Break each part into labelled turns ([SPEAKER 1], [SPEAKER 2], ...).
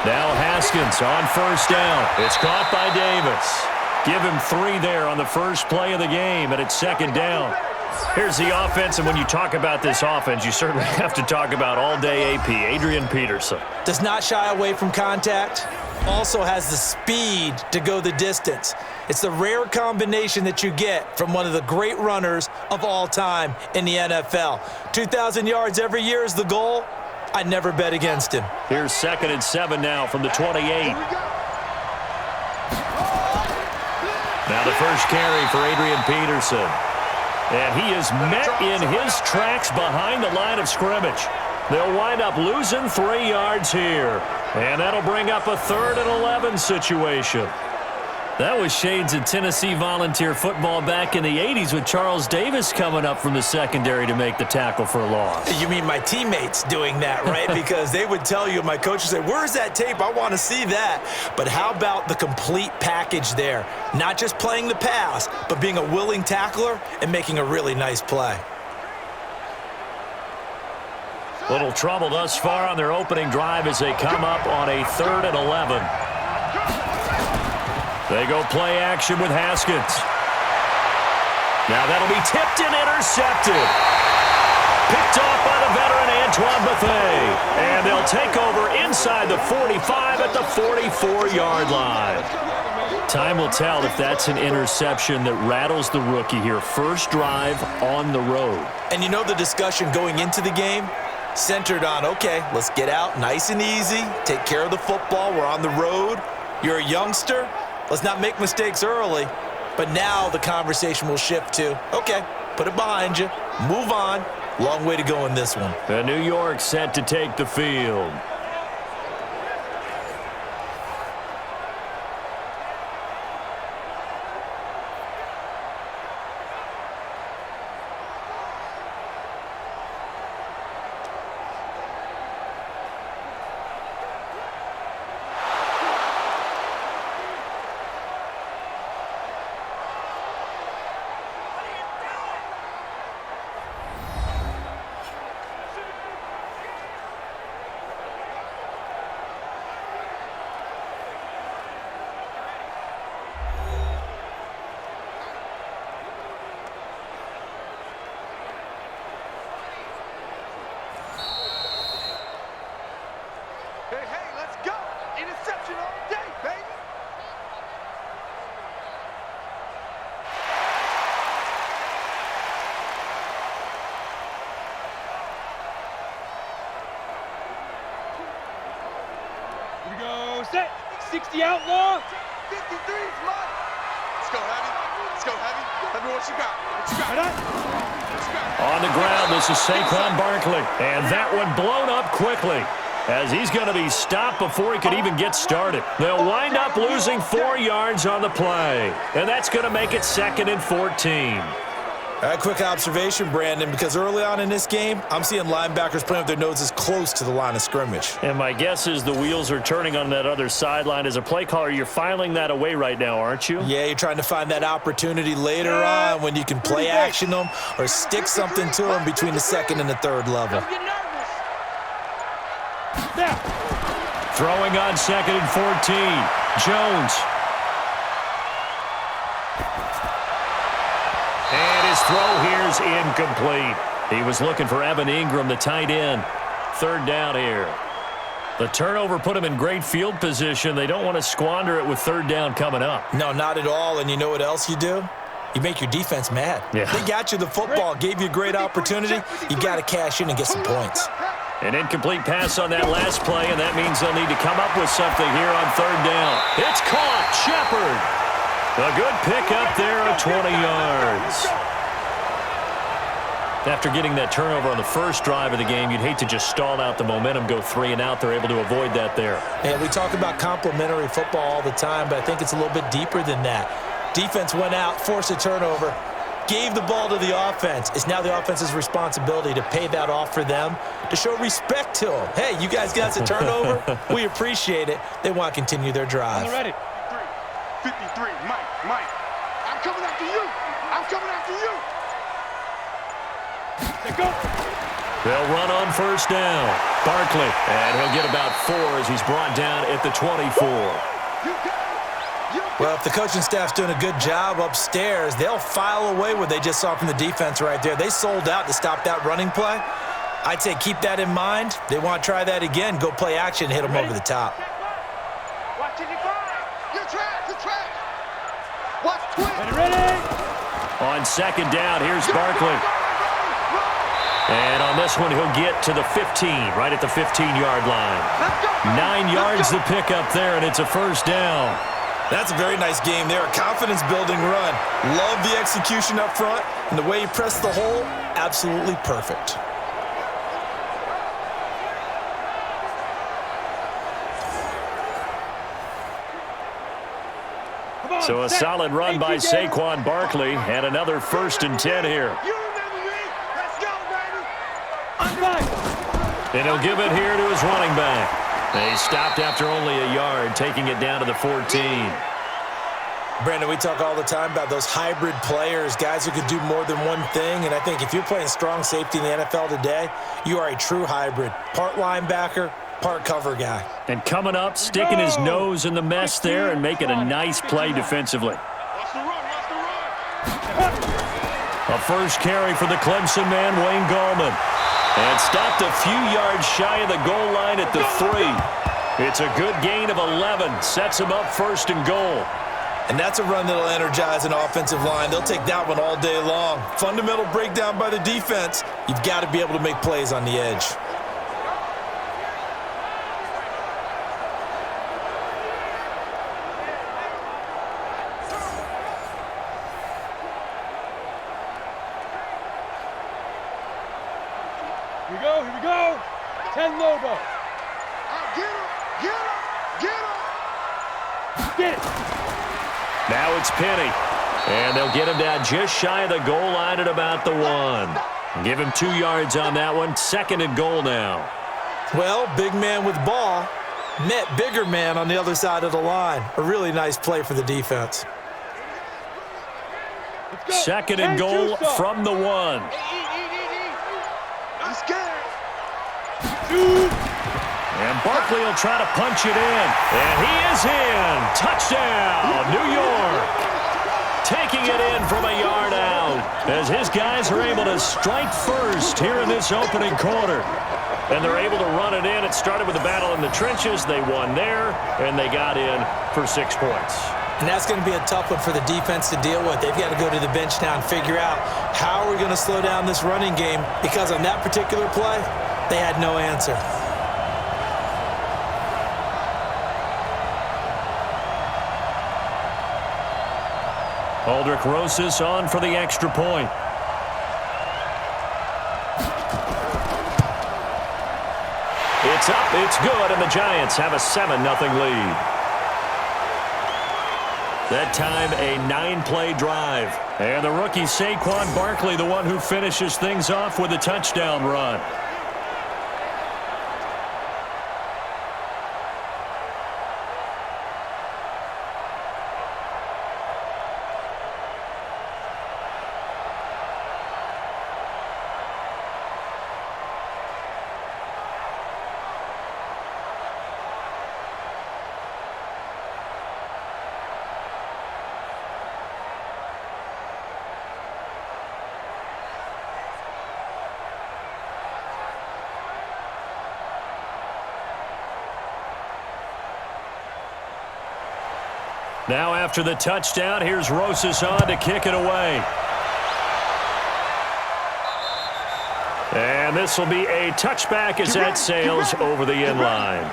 [SPEAKER 1] Now Haskins on first down. It's caught by Davis. Give him 3 there on the first play of the game, and it's second down. Here's the offense, and when you talk about this offense, you certainly have to talk about all-day AP, Adrian Peterson.
[SPEAKER 2] Does not shy away from contact. Also has the speed to go the distance. It's the rare combination that you get from one of the great runners of all time in the NFL. 2,000 yards every year is the goal. I never bet against him.
[SPEAKER 1] Here's 2nd and 7 now from the 28. Now the first carry for Adrian Peterson. And he is met in his tracks behind the line of scrimmage. They'll wind up losing 3 yards here. And that'll bring up a 3rd and 11 situation. That was shades of Tennessee volunteer football back in the 80s with Charles Davis coming up from the secondary to make the tackle for a loss.
[SPEAKER 2] You mean my teammates doing that, right? Because they would tell you, my coach would say, where's that tape? I want to see that. But how about the complete package there? Not just playing the pass, but being a willing tackler and making a really nice play.
[SPEAKER 1] Little trouble thus far on their opening drive as they come up on a 3rd and 11. They go play action with Haskins. Now that'll be tipped and intercepted. Picked off by the veteran Antoine Bethea. And they'll take over inside the 45 at the 44-yard line. Time will tell if that's an interception that rattles the rookie here. First drive on the road.
[SPEAKER 2] And you know the discussion going into the game? Centered on, okay, let's get out nice and easy. Take care of the football. We're on the road. You're a youngster. Let's not make mistakes early. But now the conversation will shift to, okay, put it behind you. Move on. Long way to go in this one.
[SPEAKER 1] And New York set to take the field.
[SPEAKER 3] Set. 60 outlaw.
[SPEAKER 4] 53 is mine. Let's go, Heavy. Let's go, Heavy. Let me what you got. What you got? What you got?
[SPEAKER 1] On the ground, this is Saquon Barkley. And that one blown up quickly as he's going to be stopped before he could even get started. They'll wind up losing 4 yards on the play. And that's going to make it 2nd and 14.
[SPEAKER 2] A quick observation, Brandon, because early on in this game, I'm seeing linebackers playing with their noses close to the line of scrimmage.
[SPEAKER 1] And my guess is the wheels are turning on that other sideline. As a play caller, you're filing that away right now, aren't you?
[SPEAKER 2] Yeah, you're trying to find that opportunity later on when you can play action them or stick something to them between the 2nd and the 3rd level.
[SPEAKER 1] Throwing on 2nd and 14. Jones. And his throw here's incomplete. He was looking for Evan Ingram, the tight end. 3rd down here. The turnover put him in great field position. They don't want to squander it with 3rd down coming up.
[SPEAKER 2] No, not at all. And you know what else you do? You make your defense mad.
[SPEAKER 1] Yeah.
[SPEAKER 2] They got you the football, gave you a great opportunity. You got to cash in and get some points.
[SPEAKER 1] An incomplete pass on that last play, and that means they'll need to come up with something here on 3rd down. It's caught. Shepard. A good pickup there of 20 yards. After getting that turnover on the first drive of the game, you'd hate to just stall out the momentum, go 3 and out. They're able to avoid that there.
[SPEAKER 2] And we talk about complementary football all the time, but I think it's a little bit deeper than that. Defense went out, forced a turnover, gave the ball to the offense. It's now the offense's responsibility to pay that off for them, to show respect to them. Hey, you guys got a turnover? We appreciate it. They want to continue their drive.
[SPEAKER 3] Ready.
[SPEAKER 4] 53, Mike. I'm coming after you. I'm coming after you.
[SPEAKER 3] Let's go.
[SPEAKER 1] They'll run on first down. Barkley, and he'll get about 4 as he's brought down at the 24.
[SPEAKER 2] Well, if the coaching staff's doing a good job upstairs, they'll file away what they just saw from the defense right there. They sold out to stop that running play. I'd say keep that in mind. They want to try that again. Go play action, hit them over the top.
[SPEAKER 3] Ready?
[SPEAKER 1] On second down, here's Barkley. And on this one, he'll get to the 15, right at the 15-yard line. 9 yards to pick up there, and it's a first down.
[SPEAKER 2] That's a very nice game there, a confidence-building run. Love the execution up front, and the way he pressed the hole, absolutely perfect.
[SPEAKER 1] So a solid run by Saquon Barkley, and another 1st and 10 here. And he'll give it here to his running back. They stopped after only a yard, taking it down to the 14.
[SPEAKER 2] Brandon, we talk all the time about those hybrid players, guys who could do more than one thing, and I think if you're playing strong safety in the NFL today, you are a true hybrid. Part linebacker, part cover guy.
[SPEAKER 1] And coming up, sticking his nose in the mess there and making a nice play defensively. A first carry for the Clemson man, Wayne Gallman. And stopped a few yards shy of the goal line at the 3. It's a good gain of 11. Sets him up 1st and goal.
[SPEAKER 2] And that's a run that'll energize an offensive line. They'll take that one all day long. Fundamental breakdown by the defense. You've got to be able to make plays on the edge.
[SPEAKER 3] Here we go. 10 Lobo. Get it.
[SPEAKER 1] Now it's Penny. And they'll get him down just shy of the goal line at about the 1. Give him 2 yards on that one. 2nd and goal now.
[SPEAKER 2] Well, big man with ball met bigger man on the other side of the line. A really nice play for the defense.
[SPEAKER 1] 2nd and goal from the 1. And Barkley will try to punch it in. And he is in. Touchdown, New York. Taking it in from a yard out as his guys are able to strike first here in this opening quarter. And they're able to run it in. It started with a battle in the trenches. They won there, and they got in for 6 points.
[SPEAKER 2] And that's going to be a tough one for the defense to deal with. They've got to go to the bench now and figure out how are we going to slow down this running game, because on that particular play, they had no answer.
[SPEAKER 1] Aldrich Rosas on for the extra point. It's up, it's good, and the Giants have a 7-0 lead. That time, a 9-play drive. And the rookie Saquon Barkley, the one who finishes things off with a touchdown run. Now after the touchdown, here's Rosas on to kick it away. And this will be a touchback as that sails over the end line.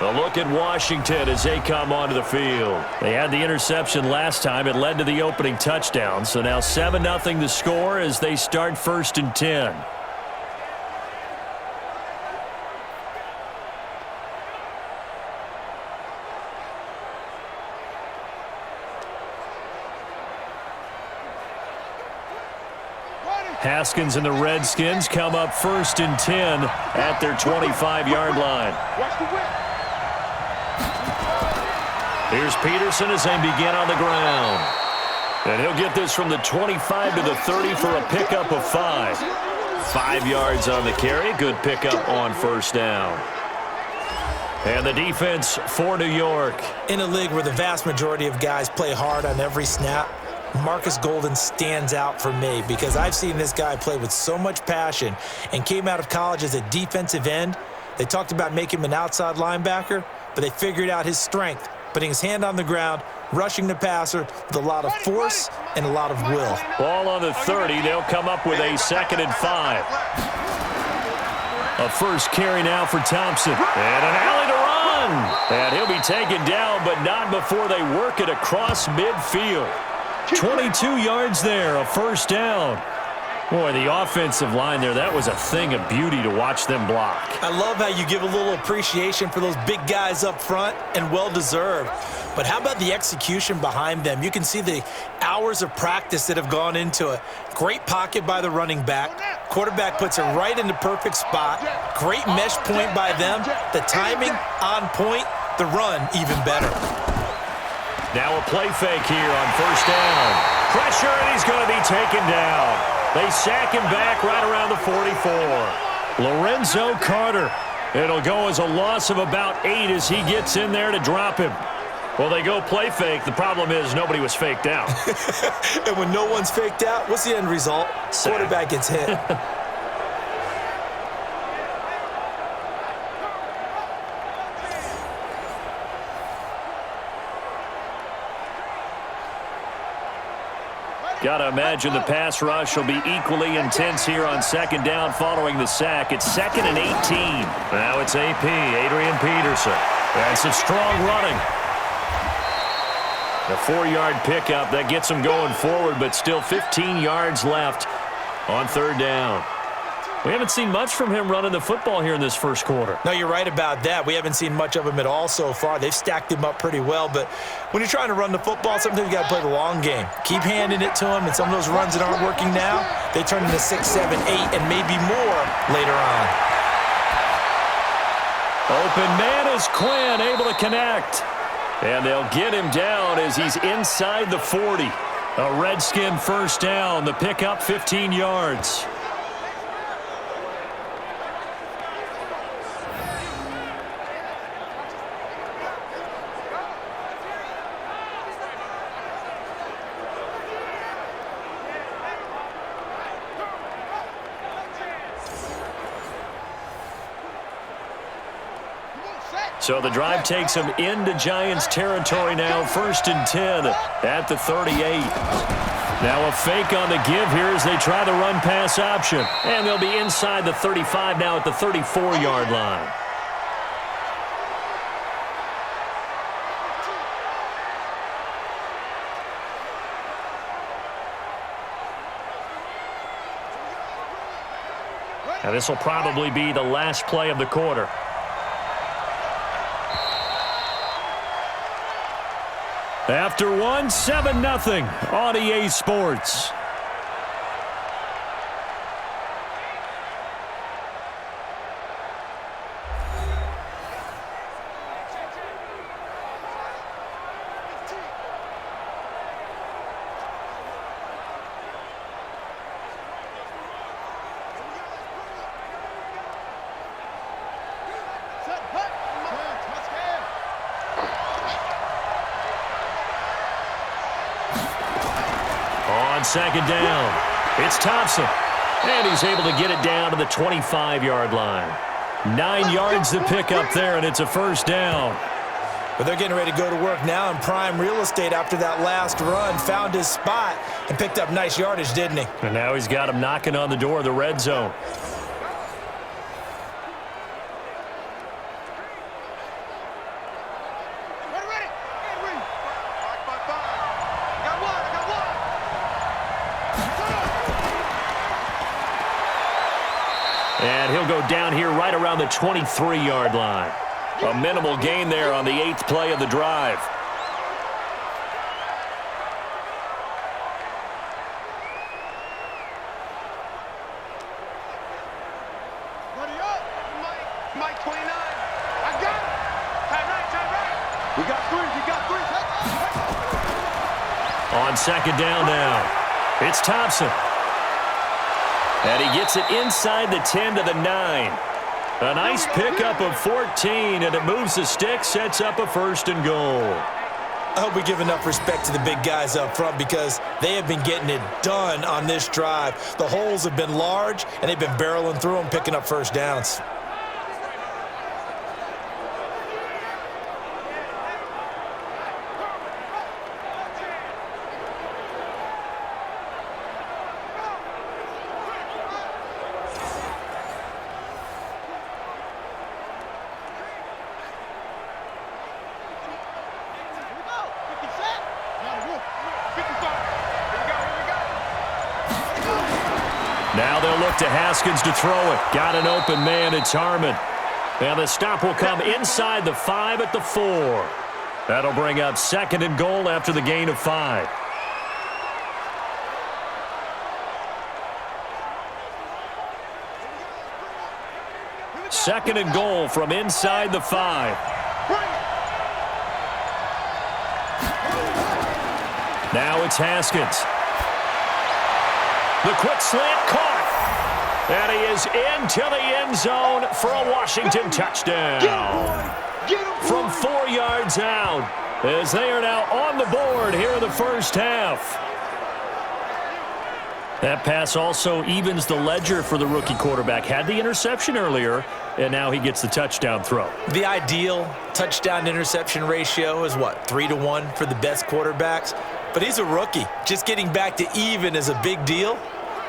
[SPEAKER 1] A look at Washington as they come onto the field. They had the interception last time. It led to the opening touchdown. So now 7-0 the score as they start 1st and 10. Haskins and the Redskins come up 1st and 10 at their 25-yard line. Here's Peterson as they begin on the ground. And he'll get this from the 25 to the 30 for a pickup of 5. 5 yards on the carry. Good pickup on first down. And the defense for New York.
[SPEAKER 2] In a league where the vast majority of guys play hard on every snap, Marcus Golden stands out for me because I've seen this guy play with so much passion and came out of college as a defensive end. They talked about making him an outside linebacker, but they figured out his strength, putting his hand on the ground, rushing the passer with a lot of force and a lot of will.
[SPEAKER 1] Ball on the 30. They'll come up with a 2nd and 5. A first carry now for Thompson. And an alley to run. And he'll be taken down, but not before they work it across midfield. 22 yards there, a first down. Boy, the offensive line there, that was a thing of beauty to watch them block.
[SPEAKER 2] I love how you give a little appreciation for those big guys up front, and well-deserved. But how about the execution behind them? You can see the hours of practice that have gone into it. Great pocket by the running back. Quarterback puts it right in the perfect spot. Great mesh point by them. The timing on point. The run even better.
[SPEAKER 1] Now a play fake here on first down. Pressure, and he's going to be taken down. They sack him back right around the 44. Lorenzo Carter. It'll go as a loss of about 8 as he gets in there to drop him. Well, they go play fake. The problem is nobody was faked out.
[SPEAKER 2] And when no one's faked out, what's the end result?
[SPEAKER 1] Sack.
[SPEAKER 2] Quarterback gets hit.
[SPEAKER 1] Got to imagine the pass rush will be equally intense here on second down following the sack. It's 2nd and 18. Now it's AP, Adrian Peterson. And some strong running. A 4-yard pickup that gets him going forward, but still 15 yards left on third down. We haven't seen much from him running the football here in this first quarter.
[SPEAKER 2] No, you're right about that. We haven't seen much of him at all so far. They've stacked him up pretty well, but when you're trying to run the football, sometimes you got to play the long game. Keep handing it to him, and some of those runs that aren't working now, they turn into 6, 7, 8, and maybe more later on.
[SPEAKER 1] Open man is Quinn, able to connect. And they'll get him down as he's inside the 40. A Redskin first down. The pickup 15 yards. So the drive takes him into Giants territory now. 1st and 10 at the 38. Now a fake on the give here as they try the run-pass option. And they'll be inside the 35 now at the 34-yard line. Now this will probably be the last play of the quarter. After one, 7-0 on EA Sports. Second down. It's Thompson. And he's able to get it down to the 25-yard line. 9 yards to pick up there, and it's a first down.
[SPEAKER 2] But they're getting ready to go to work now in prime real estate after that last run. Found his spot and picked up nice yardage, didn't he?
[SPEAKER 1] And now he's got him knocking on the door of the red zone. And he'll go down here right around the 23-yard line. A minimal gain there on the 8th play of the drive.
[SPEAKER 4] Ready up, Mike 29. I got it. Tight right. We got three.
[SPEAKER 1] On second down now, it's Thompson. And he gets it inside the 10 to the 9. A nice pickup of 14, and it moves the stick, sets up a 1st and goal.
[SPEAKER 2] I hope we give enough respect to the big guys up front because they have been getting it done on this drive. The holes have been large, and they've been barreling through them, picking up first downs.
[SPEAKER 1] Now they'll look to Haskins to throw it. Got an open man. It's Harmon. And the stop will come inside the 5 at the 4. That'll bring up 2nd and goal after the gain of 5. Second and goal from inside the 5. Now it's Haskins. The quick slant caught. And he is into the end zone for a Washington touchdown. From 4 yards out, as they are now on the board here in the first half. That pass also evens the ledger for the rookie quarterback. Had the interception earlier, and now he gets the touchdown throw.
[SPEAKER 2] The ideal touchdown-interception ratio is, what, 3-to-1 for the best quarterbacks? But he's a rookie. Just getting back to even is a big deal.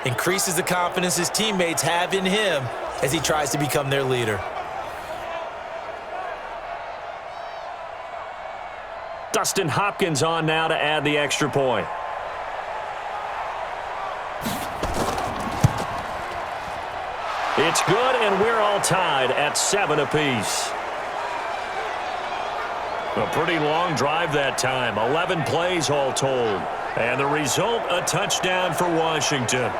[SPEAKER 2] Increases the confidence his teammates have in him as he tries to become their leader.
[SPEAKER 1] Dustin Hopkins on now to add the extra point. It's good, and we're all tied at 7 apiece. A pretty long drive that time, 11 plays all told. And the result, a touchdown for Washington.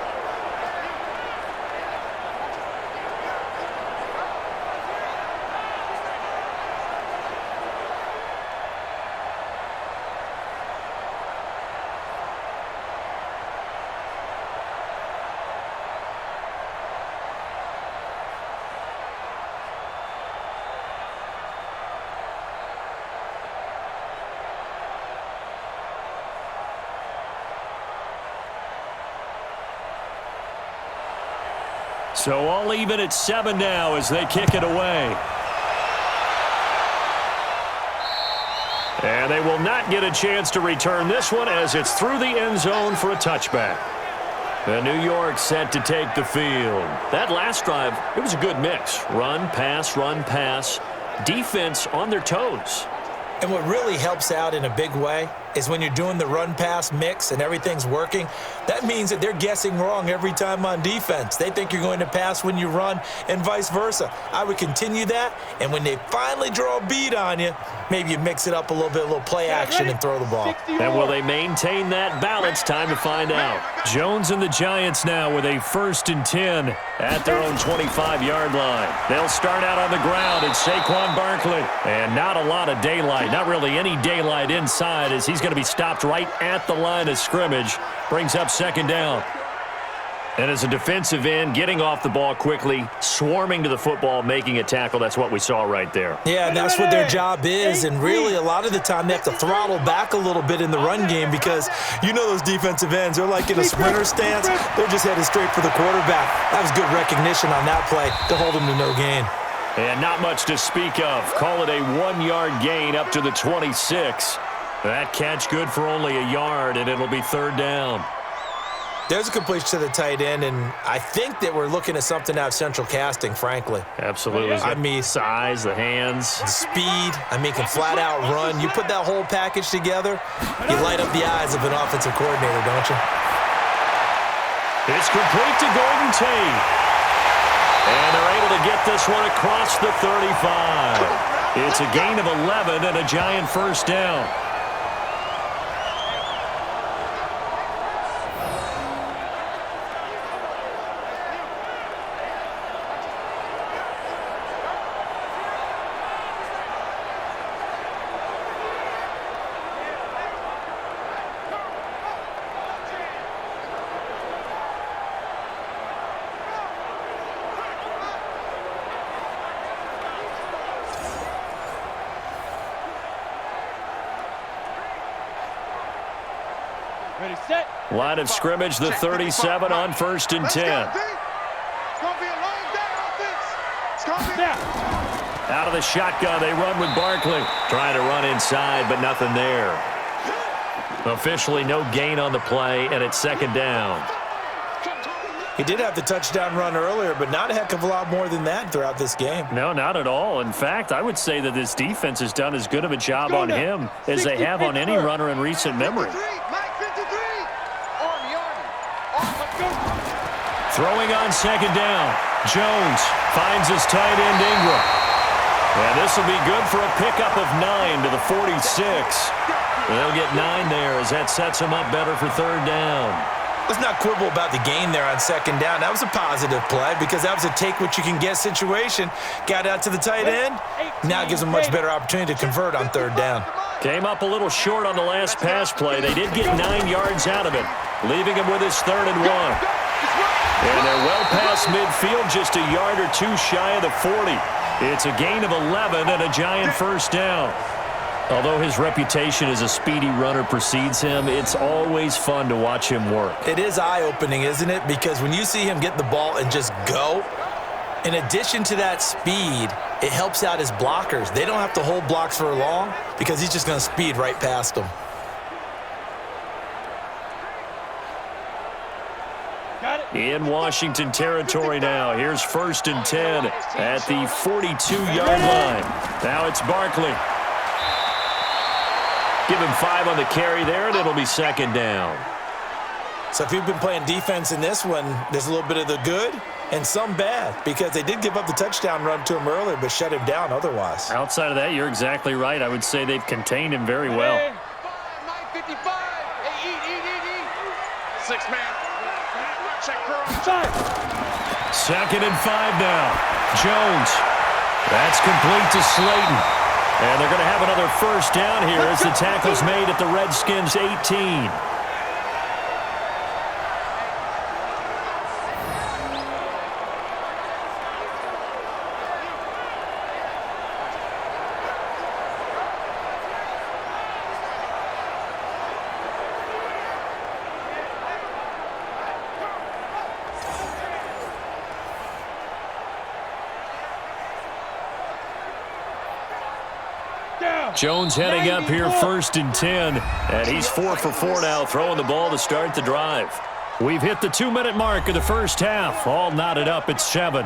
[SPEAKER 1] So all even at 7 now as they kick it away. And they will not get a chance to return this one as it's through the end zone for a touchback. The New York set to take the field. That last drive, it was a good mix. Run, pass, defense on their toes.
[SPEAKER 2] And what really helps out in a big way is when you're doing the run-pass mix and everything's working, that means that they're guessing wrong every time on defense. They think you're going to pass when you run and vice versa. I would continue that, and when they finally draw a beat on you, maybe you mix it up a little bit, a little play action and throw the ball.
[SPEAKER 1] And will they maintain that balance? Time to find out. Jones and the Giants now with a 1st and 10 at their own 25-yard line. They'll start out on the ground. It's Saquon Barkley. And not a lot of daylight, not really any daylight inside as he's going to be stopped right at the line of scrimmage. Brings up 2nd down. And as a defensive end, getting off the ball quickly, swarming to the football, making a tackle, that's what we saw right there.
[SPEAKER 2] Yeah, and that's what their job is, and really a lot of the time they have to throttle back a little bit in the run game because you know those defensive ends, they're like in a sprinter stance, they're just headed straight for the quarterback. That was good recognition on that play to hold him to no gain.
[SPEAKER 1] And not much to speak of. Call it a 1-yard gain up to the 26. That catch good for only a yard, and it'll be 3rd down.
[SPEAKER 2] There's a completion to the tight end, and I think that we're looking at something out of central casting, frankly.
[SPEAKER 1] Absolutely.
[SPEAKER 2] I mean,
[SPEAKER 1] size, the hands.
[SPEAKER 2] the speed, can flat out run. You put that whole package together, you light up the eyes of an offensive coordinator, don't you?
[SPEAKER 1] It's complete to Golden Tate. And they're able to get this one across the 35. It's a gain of 11 and a Giant 1st down.
[SPEAKER 3] Ready, set.
[SPEAKER 1] Line of scrimmage, the 37 on 1st and 10.
[SPEAKER 4] It's going to be a long day, offense. It's going to be...
[SPEAKER 1] Out of the shotgun, they run with Barkley. Trying to run inside, but nothing there. Officially no gain on the play, and it's 2nd down.
[SPEAKER 2] He did have the touchdown run earlier, but not a heck of a lot more than that throughout this game.
[SPEAKER 1] No, not at all. In fact, I would say that this defense has done as good of a job on him as they have on any runner in recent memory. Throwing on 2nd down. Jones finds his tight end Ingram. And this will be good for a pickup of 9 to the 46. They'll get 9 there as that sets them up better for 3rd down.
[SPEAKER 2] Let's not quibble about the gain there on 2nd down. That was a positive play because that was a take-what-you-can-get situation. Got out to the tight end. Now it gives them a much better opportunity to convert on 3rd down.
[SPEAKER 1] Came up a little short on the last pass play. They did get 9 yards out of it, leaving him with his 3rd and 1. And they're well past midfield, just a yard or 2 shy of the 40. It's a gain of 11 and a Giant 1st down. Although his reputation as a speedy runner precedes him, it's always fun to watch him work.
[SPEAKER 2] It is eye-opening, isn't it? Because when you see him get the ball and just go, in addition to that speed, it helps out his blockers. They don't have to hold blocks for long because he's just going to speed right past them.
[SPEAKER 1] In Washington territory now. Here's 1st and 10 at the 42-yard line. Now it's Barkley. Give him 5 on the carry there, and it'll be 2nd down.
[SPEAKER 2] So if you've been playing defense in this one, there's a little bit of the good and some bad because they did give up the touchdown run to him earlier but shut him down otherwise.
[SPEAKER 1] Outside of that, you're exactly right. I would say they've contained him very well.
[SPEAKER 4] 55. Hey, eat. 6 man. Check Curry.
[SPEAKER 1] 2nd and 5 now. Jones. That's complete to Slayton. And they're going to have another 1st down here as the tackle's made at the Redskins' 18. Jones heading up here 1st and 10, and he's 4 for 4 now, throwing the ball to start the drive. We've hit the 2-minute mark of the first half, all knotted up at 7.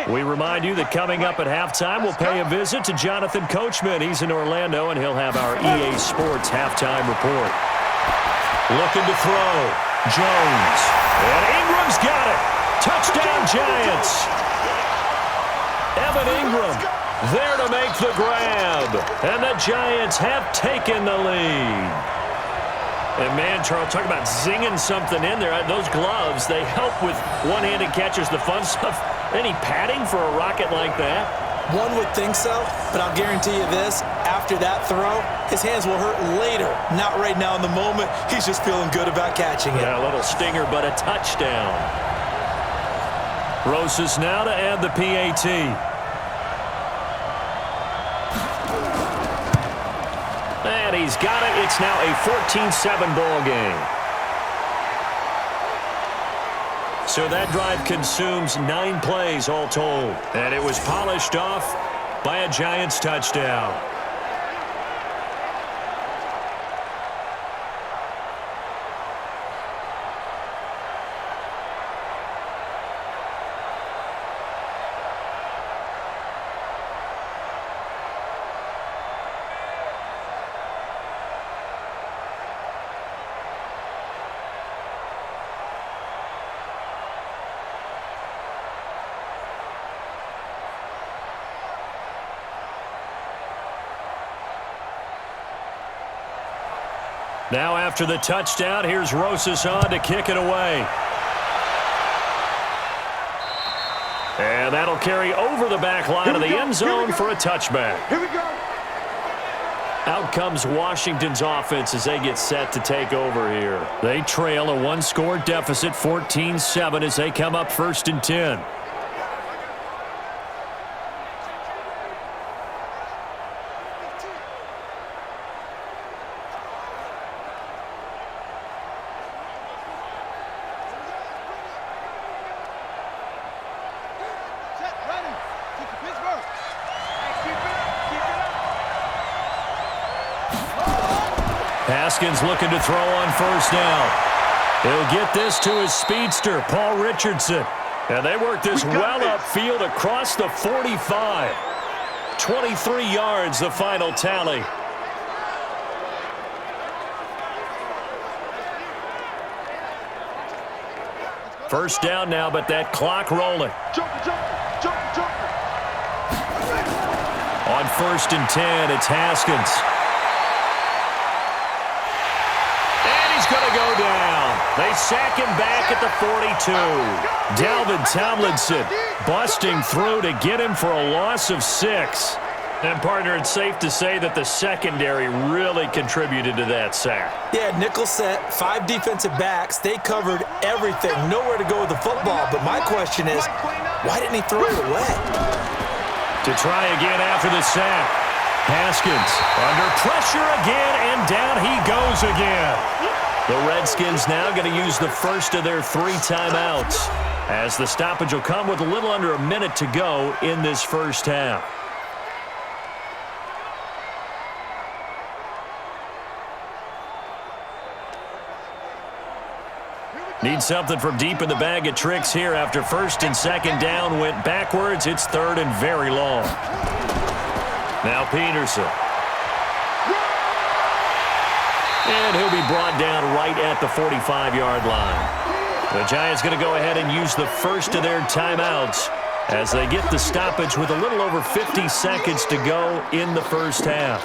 [SPEAKER 1] We remind you that coming up at halftime, we'll pay a visit to Jonathan Coachman. He's in Orlando, and he'll have our EA Sports halftime report. Looking to throw. Jones. And Ingram's got it. Touchdown, Giants. Evan Ingram there to make the grab. And the Giants have taken the lead. And, man, Charles, talk about zinging something in there. Those gloves, they help with one-handed catches, the fun stuff. Any padding for a rocket like that?
[SPEAKER 2] One would think so, but I'll guarantee you this. After that throw, his hands will hurt later. Not right now in the moment. He's just feeling good about catching it.
[SPEAKER 1] Yeah, a little stinger, but a touchdown. Rosas now to add the PAT. And he's got it. It's now a 14-7 ball game. So that drive consumes 9 plays all told. And it was polished off by a Giants touchdown. Now after the touchdown, here's Rosas on to kick it away. And that'll carry over the back line of the end zone for a touchback.
[SPEAKER 4] Here we go.
[SPEAKER 1] Out comes Washington's offense as they get set to take over here. They trail a 1-score deficit, 14-7, as they come up 1st and 10. Haskins looking to throw on first down. He'll get this to his speedster, Paul Richardson. And they work this well upfield across the 45. 23 yards, the final tally. First down now, but that clock rolling. On 1st and 10, it's Haskins. And he's going to go down. They sack him back at the 42. Dalvin Tomlinson busting through to get him for a loss of 6. And, partner, it's safe to say that the secondary really contributed to that sack.
[SPEAKER 2] Yeah, nickel set, 5 defensive backs. They covered everything. Nowhere to go with the football. But my question is, why didn't he throw it away?
[SPEAKER 1] To try again after the sack. Haskins under pressure again, and down he goes again. The Redskins now going to use the first of their 3 timeouts, as the stoppage will come with a little under a minute to go in this first half. Need something from deep in the bag of tricks here after 1st and 2nd down went backwards. It's 3rd and very long. Now Peterson. And he'll be brought down right at the 45-yard line. The Giants going to go ahead and use the first of their timeouts as they get the stoppage with a little over 50 seconds to go in the first half.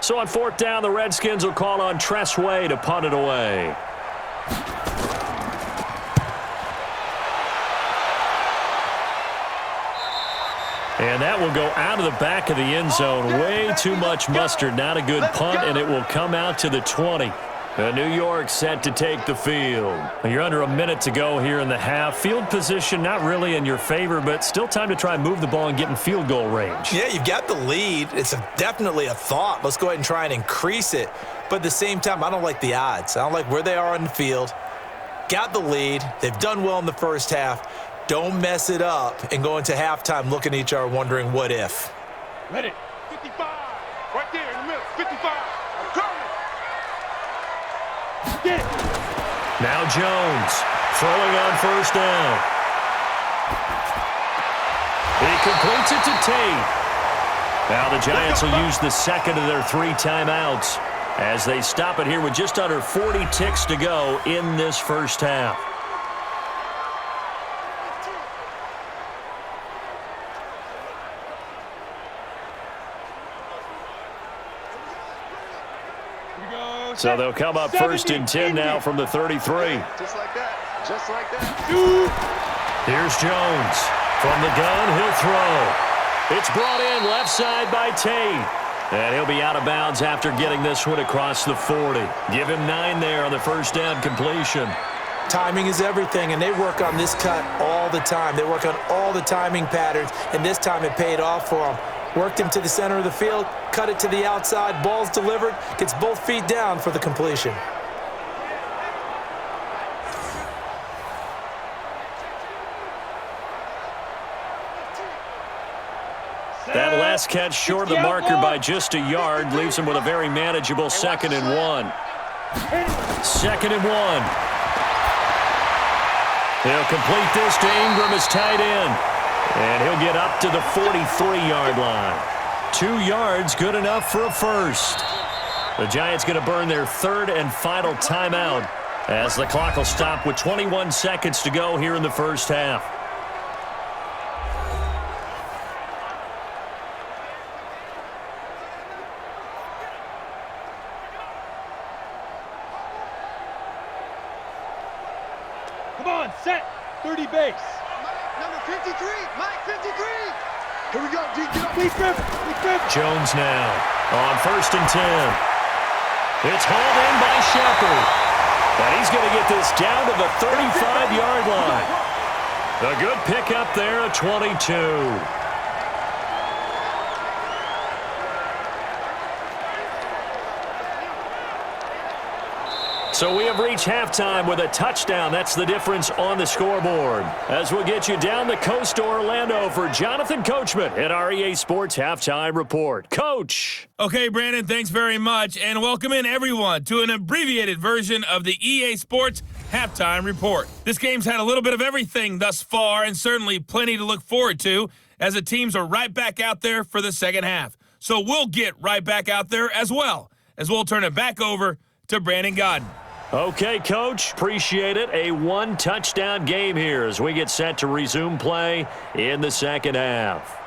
[SPEAKER 1] So on 4th down, the Redskins will call on Tress Way to punt it away. And that will go out of the back of the end zone. Way too much mustard. Not a good punt, and it will come out to the 20. New York set to take the field. You're under a minute to go here in the half. Field position not really in your favor, but still time to try and move the ball and get in field goal range.
[SPEAKER 2] Yeah, you've got the lead. It's definitely a thought. Let's go ahead and try and increase it. But at the same time, I don't like the odds. I don't like where they are on the field. Got the lead. They've done well in the first half. Don't mess it up and go into halftime looking at each other wondering what if.
[SPEAKER 3] Ready.
[SPEAKER 4] 55. Right there in the middle. 55. I'm coming.
[SPEAKER 3] Get it.
[SPEAKER 1] Now Jones throwing on first down. He completes it to Tate. Now the Giants will use the second of their 3 timeouts as they stop it here with just under 40 ticks to go in this first half. So they'll come up 1st and 10 now from the 33.
[SPEAKER 4] Just like that. Just like that.
[SPEAKER 1] Here's Jones. From the gun, he'll throw. It's brought in left side by Tate. And he'll be out of bounds after getting this one across the 40. Give him 9 there on the first down completion.
[SPEAKER 2] Timing is everything, and they work on this cut all the time. They work on all the timing patterns, and this time it paid off for them. Worked him to the center of the field, cut it to the outside, ball's delivered, gets both feet down for the completion.
[SPEAKER 1] That last catch short of the marker by just a yard leaves him with a very manageable 2nd and 1. 2nd and 1. He'll complete this to Ingram as tight end. And he'll get up to the 43-yard line. 2 yards, good enough for a first. The Giants going to burn their 3rd and final timeout as the clock will stop with 21 seconds to go here in the first half.
[SPEAKER 3] Come on, set. 30 base.
[SPEAKER 4] Number 53. Mike 53. Here we go. D, get up.
[SPEAKER 3] Lee Griffin.
[SPEAKER 1] Jones now on 1st and 10. It's hauled in by Shepard. And he's going to get this down to the 35-yard line. A good pickup there at 22. So we have reached halftime with a touchdown. That's the difference on the scoreboard. As we'll get you down the coast to Orlando for Jonathan Coachman at our EA Sports Halftime Report. Coach.
[SPEAKER 5] Okay, Brandon, thanks very much. And welcome in, everyone, to an abbreviated version of the EA Sports Halftime Report. This game's had a little bit of everything thus far, and certainly plenty to look forward to, as the teams are right back out there for the second half. So we'll get right back out there as well, as we'll turn it back over to Brandon Godden.
[SPEAKER 1] Okay, Coach, appreciate it. A one-touchdown game here as we get set to resume play in the second half.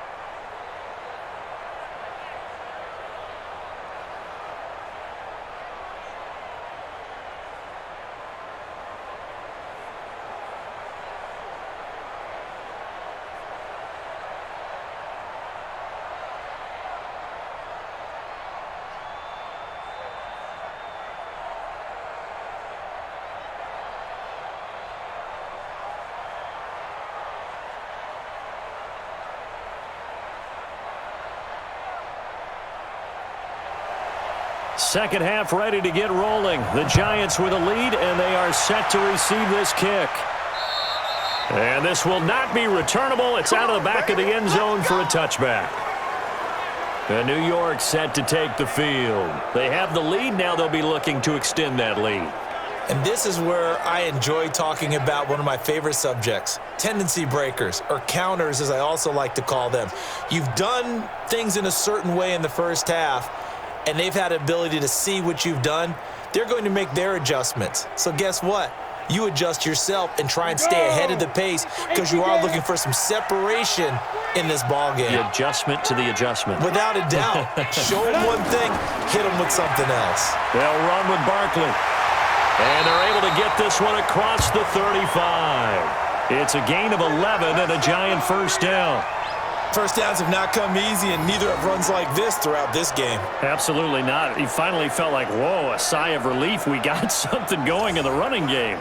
[SPEAKER 1] Second half ready to get rolling. The Giants with a lead, and they are set to receive this kick. And this will not be returnable. It's out of the back of the end zone for a touchback. And New York set to take the field. They have the lead. Now they'll be looking to extend that lead.
[SPEAKER 2] And this is where I enjoy talking about one of my favorite subjects, tendency breakers, or counters as I also like to call them. You've done things in a certain way in the first half, and they've had the ability to see what you've done. They're going to make their adjustments. So guess what? You adjust yourself and try and stay ahead of the pace because you are looking for some separation in this ball game.
[SPEAKER 1] The adjustment to the adjustment.
[SPEAKER 2] Without a doubt. Show them one thing, hit them with something else.
[SPEAKER 1] They'll run with Barkley. And they're able to get this one across the 35. It's a gain of 11 and a Giant first down.
[SPEAKER 2] First downs have not come easy, and neither have runs like this throughout this game.
[SPEAKER 1] Absolutely not. He finally felt like, whoa, a sigh of relief. We got something going in the running game.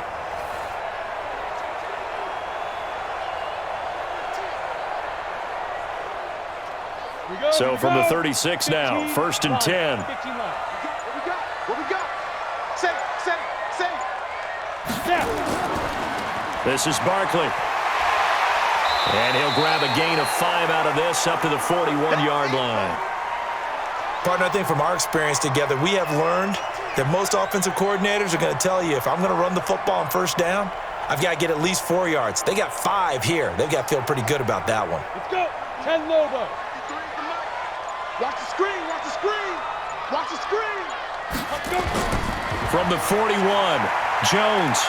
[SPEAKER 1] So from the 36 now, 1st and 10.
[SPEAKER 4] What we got? Say it.
[SPEAKER 1] This is Barkley. And he'll grab a gain of 5 out of this up to the 41-yard line.
[SPEAKER 2] Partner, I think from our experience together, we have learned that most offensive coordinators are going to tell you, if I'm going to run the football on first down, I've got to get at least 4 yards. They got 5 here. They've got to feel pretty good about that one.
[SPEAKER 3] Let's go. 10 Lobo.
[SPEAKER 4] Watch the screen. Watch the screen.
[SPEAKER 3] Let's go.
[SPEAKER 1] From the 41, Jones.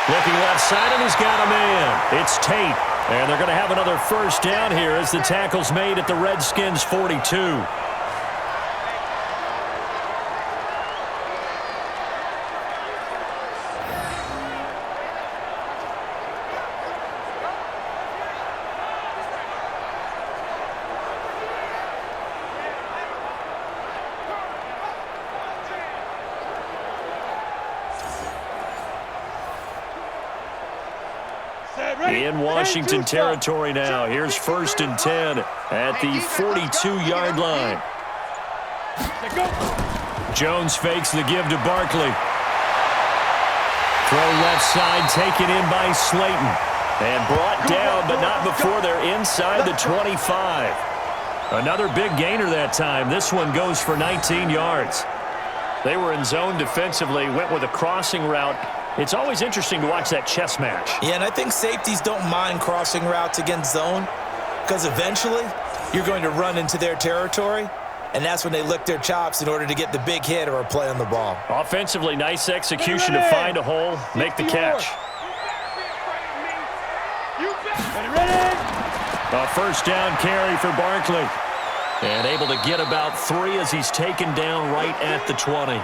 [SPEAKER 1] Looking left side, and he's got a man. It's Tate. And they're going to have another first down here as the tackle's made at the Redskins' 42. In Washington territory now. Here's 1st and 10 at the 42-yard line. Jones fakes the give to Barkley. Throw left side, taken in by Slayton. And brought down, but not before they're inside the 25. Another big gainer that time. This one goes for 19 yards. They were in zone defensively, went with a crossing route. It's always interesting to watch that chess match.
[SPEAKER 2] Yeah, and I think safeties don't mind crossing routes against zone because eventually you're going to run into their territory, and that's when they lick their chops in order to get the big hit or a play on the ball.
[SPEAKER 1] Offensively, nice execution to find a hole, make the catch.
[SPEAKER 3] Ready?
[SPEAKER 1] A first down carry for Barkley. And able to get about 3 as he's taken down right at the 20.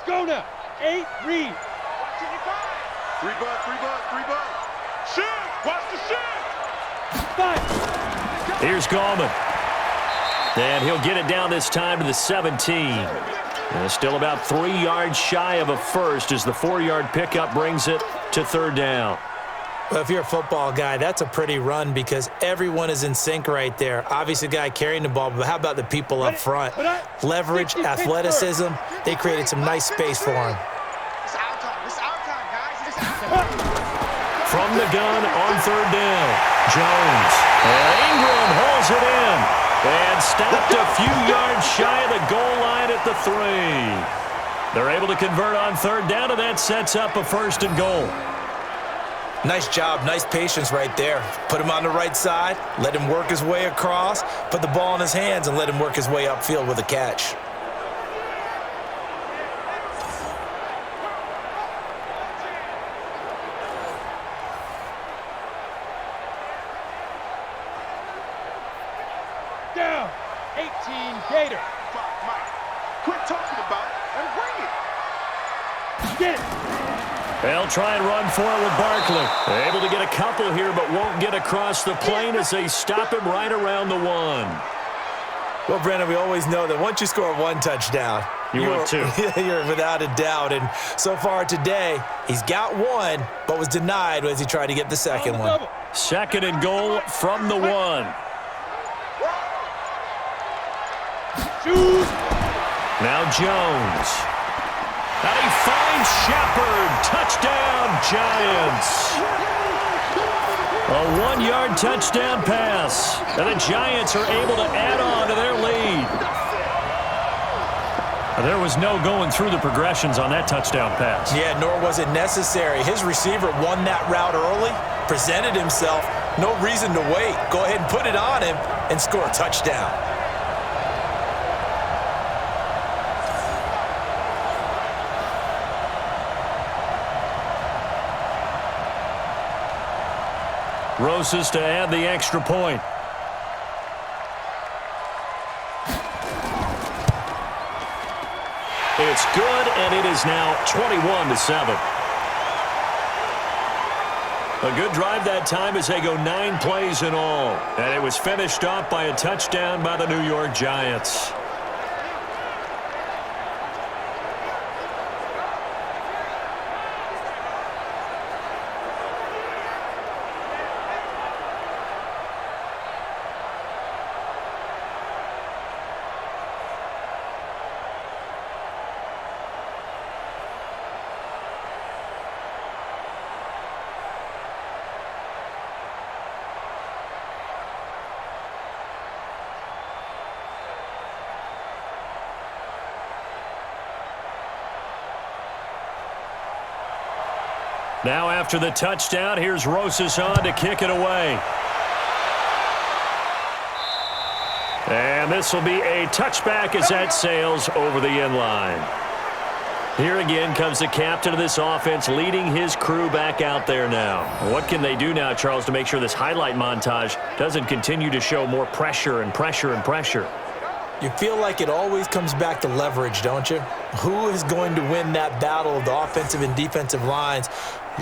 [SPEAKER 3] Go now. 8, read.
[SPEAKER 4] 3 butt. Shoot! Watch the shoot!
[SPEAKER 3] 5.
[SPEAKER 1] Here's Gallman. And he'll get it down this time to the 17. And still about 3 yards shy of a first as the 4-yard pickup brings it to 3rd down.
[SPEAKER 2] Well, if you're a football guy, that's a pretty run because everyone is in sync right there. Obviously, the guy carrying the ball, but how about the people up front? Leverage, athleticism, they created some nice space for him.
[SPEAKER 4] It's our time. It's our time, guys. It's our time.
[SPEAKER 1] From the gun on 3rd down, Jones. And Ingram holds it in. And stopped a few yards shy of the goal line at the 3. They're able to convert on 3rd down, and that sets up a 1st and goal.
[SPEAKER 2] Nice job, nice patience right there. Put him on the right side, let him work his way across, put the ball in his hands, and let him work his way upfield with a catch.
[SPEAKER 3] Down. 18 Gator.
[SPEAKER 4] Fuck, Mike. Quit talking about it and bring it.
[SPEAKER 3] Get it.
[SPEAKER 1] They'll try and run for it with Barkley. They're able to get a couple here, but won't get across the plane as they stop him right around the 1.
[SPEAKER 2] Well, Brandon, we always know that once you score 1 touchdown,
[SPEAKER 1] you're 2.
[SPEAKER 2] You're without a doubt. And so far today, he's got 1, but was denied as he tried to get the second one.
[SPEAKER 1] 2nd and goal from the 1.
[SPEAKER 3] Shoot.
[SPEAKER 1] Now Jones. And he finds Shepard. Touchdown, Giants. A 1-yard touchdown pass. And the Giants are able to add on to their lead. There was no going through the progressions on that touchdown pass.
[SPEAKER 2] Yeah, nor was it necessary. His receiver won that route early, presented himself. No reason to wait. Go ahead and put it on him and score a touchdown.
[SPEAKER 1] Rosas to add the extra point. It's good, and it is now 21-7. A good drive that time as they go 9 plays in all. And it was finished off by a touchdown by the New York Giants. Now after the touchdown, here's Rosas on to kick it away. And this will be a touchback as that sails over the end line. Here again comes the captain of this offense leading his crew back out there now. What can they do now, Charles, to make sure this highlight montage doesn't continue to show more pressure and pressure and pressure?
[SPEAKER 2] You feel like it always comes back to leverage, don't you? Who is going to win that battle of the offensive and defensive lines?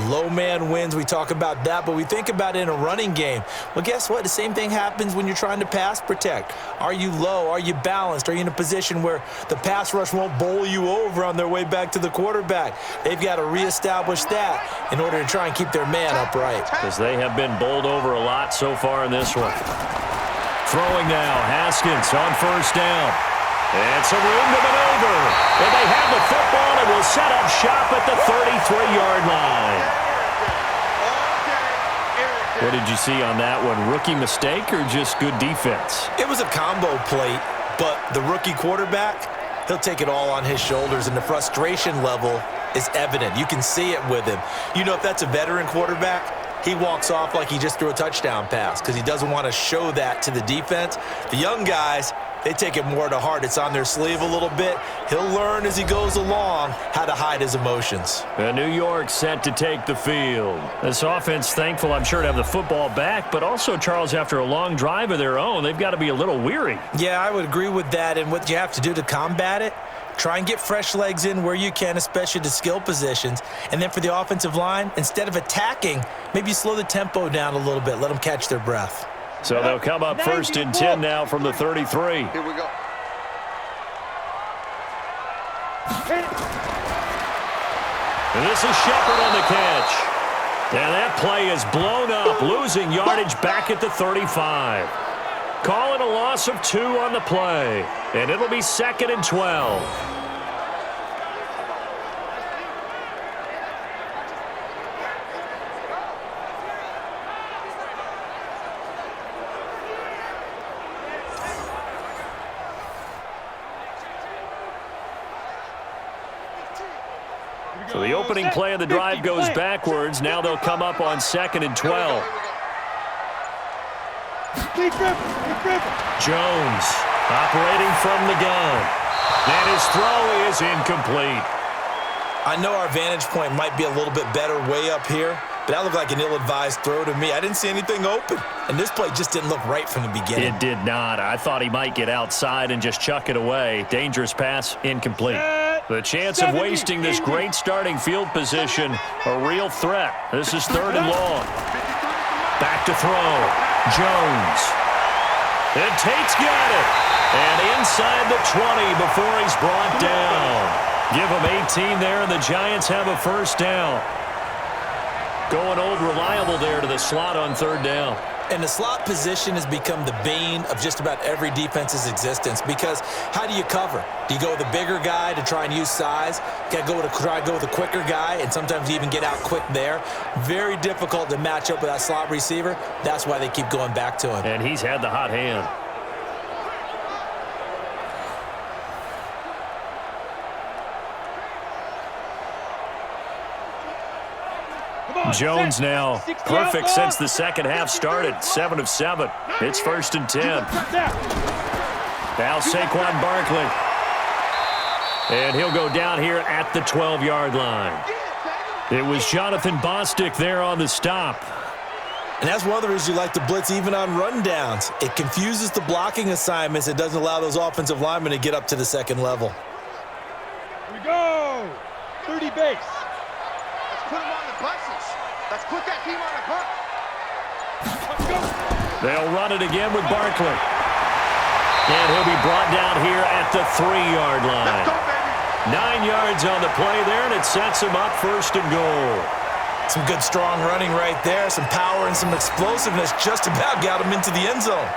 [SPEAKER 2] Low man wins. We talk about that, but we think about it in a running game. Well, guess what? The same thing happens when you're trying to pass protect. Are you low? Are you balanced? Are you in a position where the pass rush won't bowl you over on their way back to the quarterback? They've got to reestablish that in order to try and keep their man upright.
[SPEAKER 1] Because they have been bowled over a lot so far in this one. Throwing now, Haskins on first down. And some room to maneuver. And they have the football and will set up shop at the 33-yard line. What did you see on that one? Rookie mistake or just good defense?
[SPEAKER 2] It was a combo plate, but the rookie quarterback, he'll take it all on his shoulders, and the frustration level is evident. You can see it with him. You know, if that's a veteran quarterback, he walks off like he just threw a touchdown pass because he doesn't want to show that to the defense. The young guys, they take it more to heart. It's on their sleeve a little bit. He'll learn as he goes along how to hide his emotions.
[SPEAKER 1] And New York set to take the field. This offense thankful, I'm sure, to have the football back, but also, Charles, after a long drive of their own, they've got to be a little weary.
[SPEAKER 2] Yeah, I would agree with that. And what you have to do to combat it, try and get fresh legs in where you can, especially the skill positions. And then for the offensive line, instead of attacking, maybe slow the tempo down a little bit. Let them catch their breath.
[SPEAKER 1] So they'll come up 1st and 10 now from the 33.
[SPEAKER 4] Here we go.
[SPEAKER 1] And this is Shepard on the catch. And that play is blown up, losing yardage back at the 35. Call it a loss of 2 on the play. And it'll be 2nd and 12. So the opening play of the drive goes backwards. Now they'll come up on 2nd and 12. Jones operating from the gun. And his throw is incomplete.
[SPEAKER 2] I know our vantage point might be a little bit better way up here, but that looked like an ill-advised throw to me. I didn't see anything open, and this play just didn't look right from the beginning.
[SPEAKER 1] It did not. I thought he might get outside and just chuck it away. Dangerous pass, incomplete. The chance of wasting this great starting field position, a real threat. This is 3rd and long. Back to throw. Jones. And Tate's got it. And inside the 20 before he's brought down. Give him 18 there, and the Giants have a first down. Going old reliable there to the slot on 3rd down.
[SPEAKER 2] And the slot position has become the bane of just about every defense's existence, because how do you cover? Do you go with the bigger guy to try and use size? You got to try to go with the quicker guy, and sometimes you even get out quick there. Very difficult to match up with that slot receiver. That's why they keep going back to him.
[SPEAKER 1] And he's had the hot hand. Jones now perfect since the second half started. 7 of 7. It's 1st and 10. Now Saquon Barkley. And he'll go down here at the 12-yard line. It was Jonathan Bostic there on the stop.
[SPEAKER 2] And that's one of the reasons you like to blitz even on rundowns. It confuses the blocking assignments. It doesn't allow those offensive linemen to get up to the second level.
[SPEAKER 3] Here we go. 30 base.
[SPEAKER 4] Let's put them on the buses. Let's put that team on the bus.
[SPEAKER 3] Let's go.
[SPEAKER 1] They'll run it again with Barkley. And he'll be brought down here at the 3-yard line.
[SPEAKER 4] Let's go, baby.
[SPEAKER 1] 9 yards on the play there, and it sets him up 1st and goal.
[SPEAKER 2] Some good, strong running right there. Some power and some explosiveness just about got him into the end zone.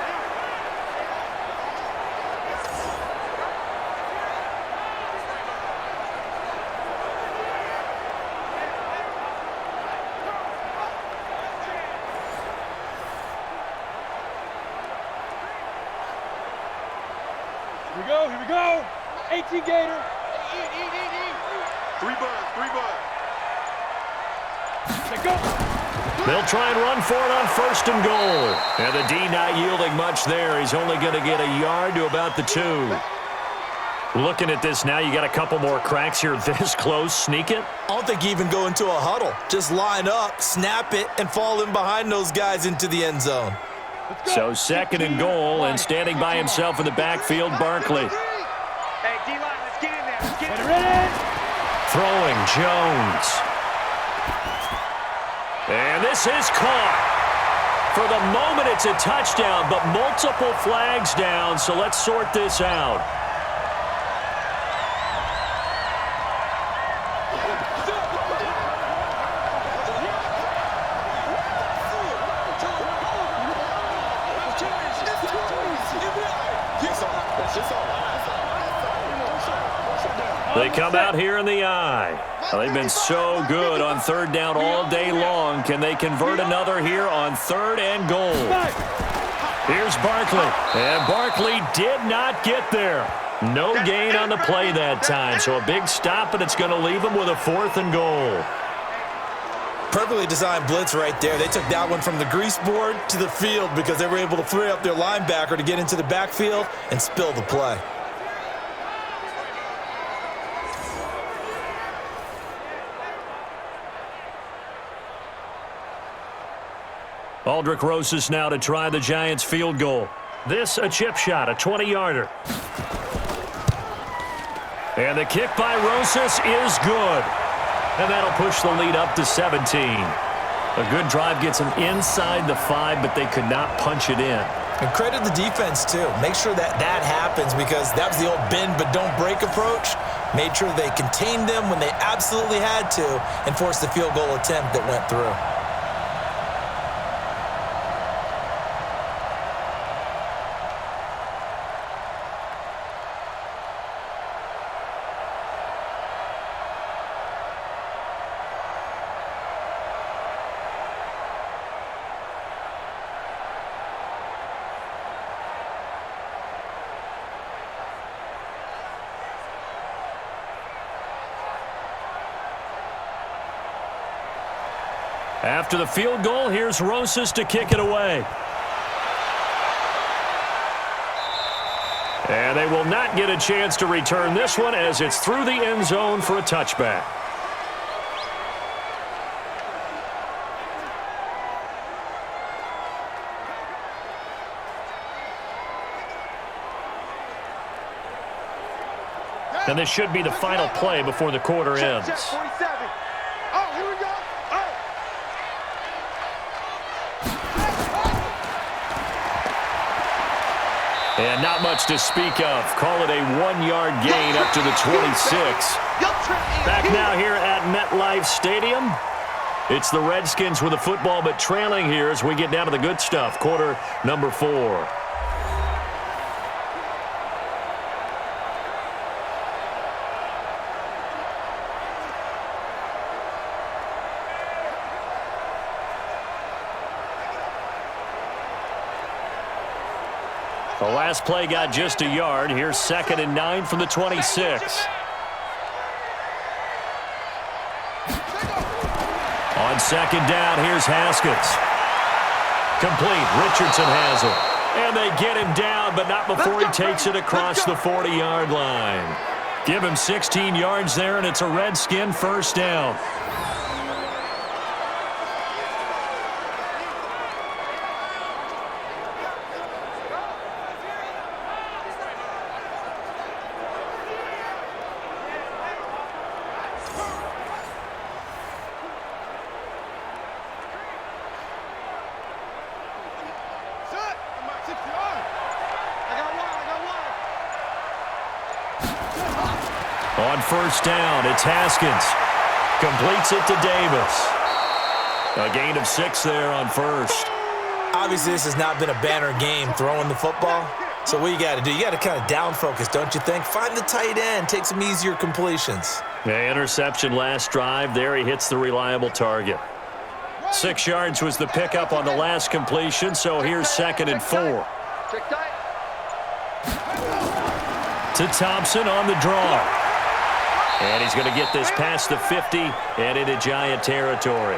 [SPEAKER 3] Here we go. 18 Gator.
[SPEAKER 4] Eat. 3 buds.
[SPEAKER 3] Let go.
[SPEAKER 1] They'll try and run for it on 1st and goal. And the D not yielding much there. He's only going to get a yard to about the 2. Looking at this now, you got a couple more cracks here this close. Sneak it.
[SPEAKER 2] I don't think you even go into a huddle. Just line up, snap it, and fall in behind those guys into the end zone.
[SPEAKER 1] So 2nd and goal, and standing by himself in the backfield, Barkley.
[SPEAKER 4] Hey, D-line, let's get in there. Let's get in there.
[SPEAKER 3] Ready?
[SPEAKER 1] Throwing Jones. And this is caught. For the moment, it's a touchdown, but multiple flags down, so let's sort this out. They come out here in the eye. They've been so good on 3rd down all day long. Can they convert another here on 3rd and goal? Here's Barkley. And Barkley did not get there. No gain on the play that time. So a big stop, and it's going to leave him with a 4th and goal.
[SPEAKER 2] Perfectly designed blitz right there. They took that one from the grease board to the field because they were able to free up their linebacker to get into the backfield and spill the play.
[SPEAKER 1] Aldrick Rosas now to try the Giants field goal. This a chip shot, a 20-yarder. And the kick by Rosas is good. And that'll push the lead up to 17. A good drive gets them inside the 5, but they could not punch it in.
[SPEAKER 2] And credit the defense, too. Make sure that happens, because that was the old bend but don't break approach. made sure they contained them when they absolutely had to, and forced the field goal attempt that went through.
[SPEAKER 1] After the field goal, here's Rosas to kick it away. And they will not get a chance to return this one as it's through the end zone for a touchback. And this should be the final play before the quarter ends.
[SPEAKER 4] Check 47. Oh, here we go.
[SPEAKER 1] And not much to speak of. Call it a 1-yard gain up to the 26. Back now here at MetLife Stadium. It's the Redskins with the football, but trailing here as we get down to the good stuff. Quarter number 4. The last play got just a yard. Here's 2nd and 9 from the 26. On 2nd down, here's Haskins. Complete. Richardson has it. And they get him down, but not before he takes it across the 40-yard line. Give him 16 yards there, and it's a Redskin first down. On 1st down, it's Haskins. Completes it to Davis. A gain of 6 there on 1st.
[SPEAKER 2] Obviously, this has not been a banner game throwing the football. So what you got to do, you got to kind of down focus, don't you think? Find the tight end, take some easier completions.
[SPEAKER 1] Yeah, interception last drive. There he hits the reliable target. 6 yards was the pickup on the last completion, so here's 2nd and 4. To Thompson on the draw. And he's going to get this past the 50 and into Giant territory.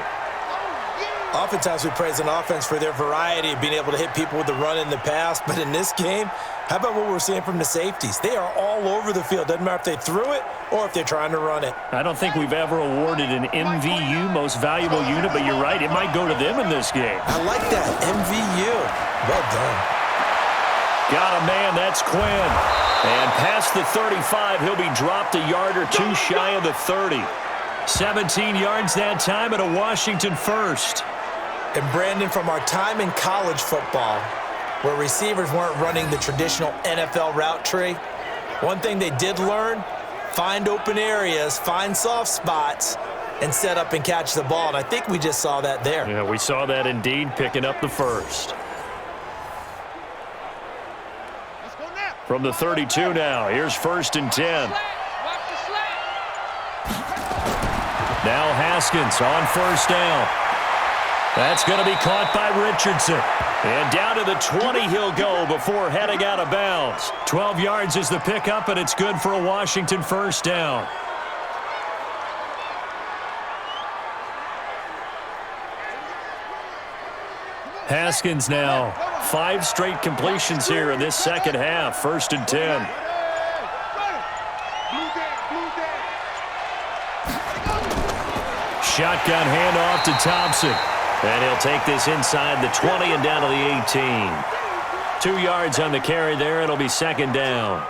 [SPEAKER 2] Oftentimes we praise an offense for their variety of being able to hit people with the run in the pass. But in this game, how about what we're seeing from the safeties? They are all over the field. Doesn't matter if they threw it or if they're trying to run it.
[SPEAKER 1] I don't think we've ever awarded an MVU, most valuable unit, but you're right. It might go to them in this game.
[SPEAKER 2] I like that. MVU. Well done.
[SPEAKER 1] Got a man. That's Quinn. And past the 35, he'll be dropped a yard or 2 shy of the 30. 17 yards that time and a Washington first.
[SPEAKER 2] And Brandon, from our time in college football, where receivers weren't running the traditional NFL route tree, one thing they did learn, find open areas, find soft spots, and set up and catch the ball. And I think we just saw that there.
[SPEAKER 1] Yeah, we saw that indeed, picking up the first. From the 32 now, here's 1st and 10. Now Haskins on 1st down. That's going to be caught by Richardson. And down to the 20 he'll go before heading out of bounds. 12 yards is the pickup, and it's good for a Washington first down. Haskins now. 5 straight completions here in this second half. 1st and 10. Shotgun handoff to Thompson. And he'll take this inside the 20 and down to the 18. 2 yards on the carry there. It'll be 2nd down.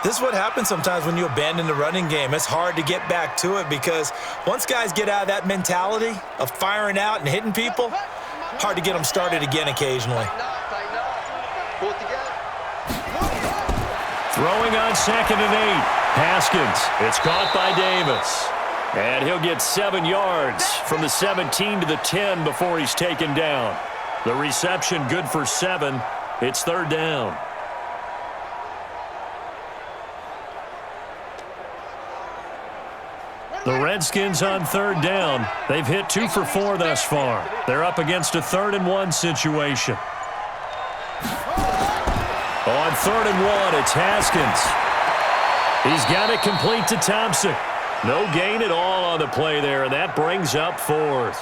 [SPEAKER 2] This is what happens sometimes when you abandon the running game. It's hard to get back to it because once guys get out of that mentality of firing out and hitting people, hard to get them started again occasionally.
[SPEAKER 1] Throwing on 2nd and 8. Haskins, it's caught by Davis. And he'll get 7 yards from the 17 to the 10 before he's taken down. The reception good for 7. It's 3rd down. The Redskins on 3rd down. They've hit 2 for 4 thus far. They're up against a 3rd and 1 situation. On 3rd and 1, it's Haskins. He's got it complete to Thompson. No gain at all on the play there, and that brings up 4th.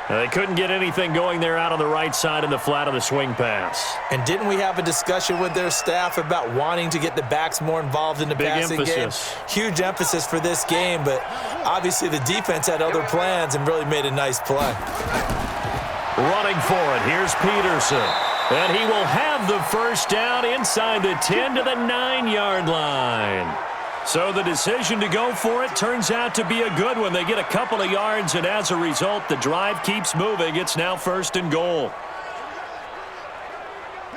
[SPEAKER 1] They couldn't get anything going there out on the right side in the flat of the swing pass.
[SPEAKER 2] And didn't we have a discussion with their staff about wanting to get the backs more involved in the passing game? Huge emphasis for this game, but obviously the defense had other plans and really made a nice play.
[SPEAKER 1] Running for it, here's Peterson. And he will have the first down inside the 10 to the 9-yard line. So the decision to go for it turns out to be a good one. They get a couple of yards, and as a result, the drive keeps moving. It's now 1st and goal.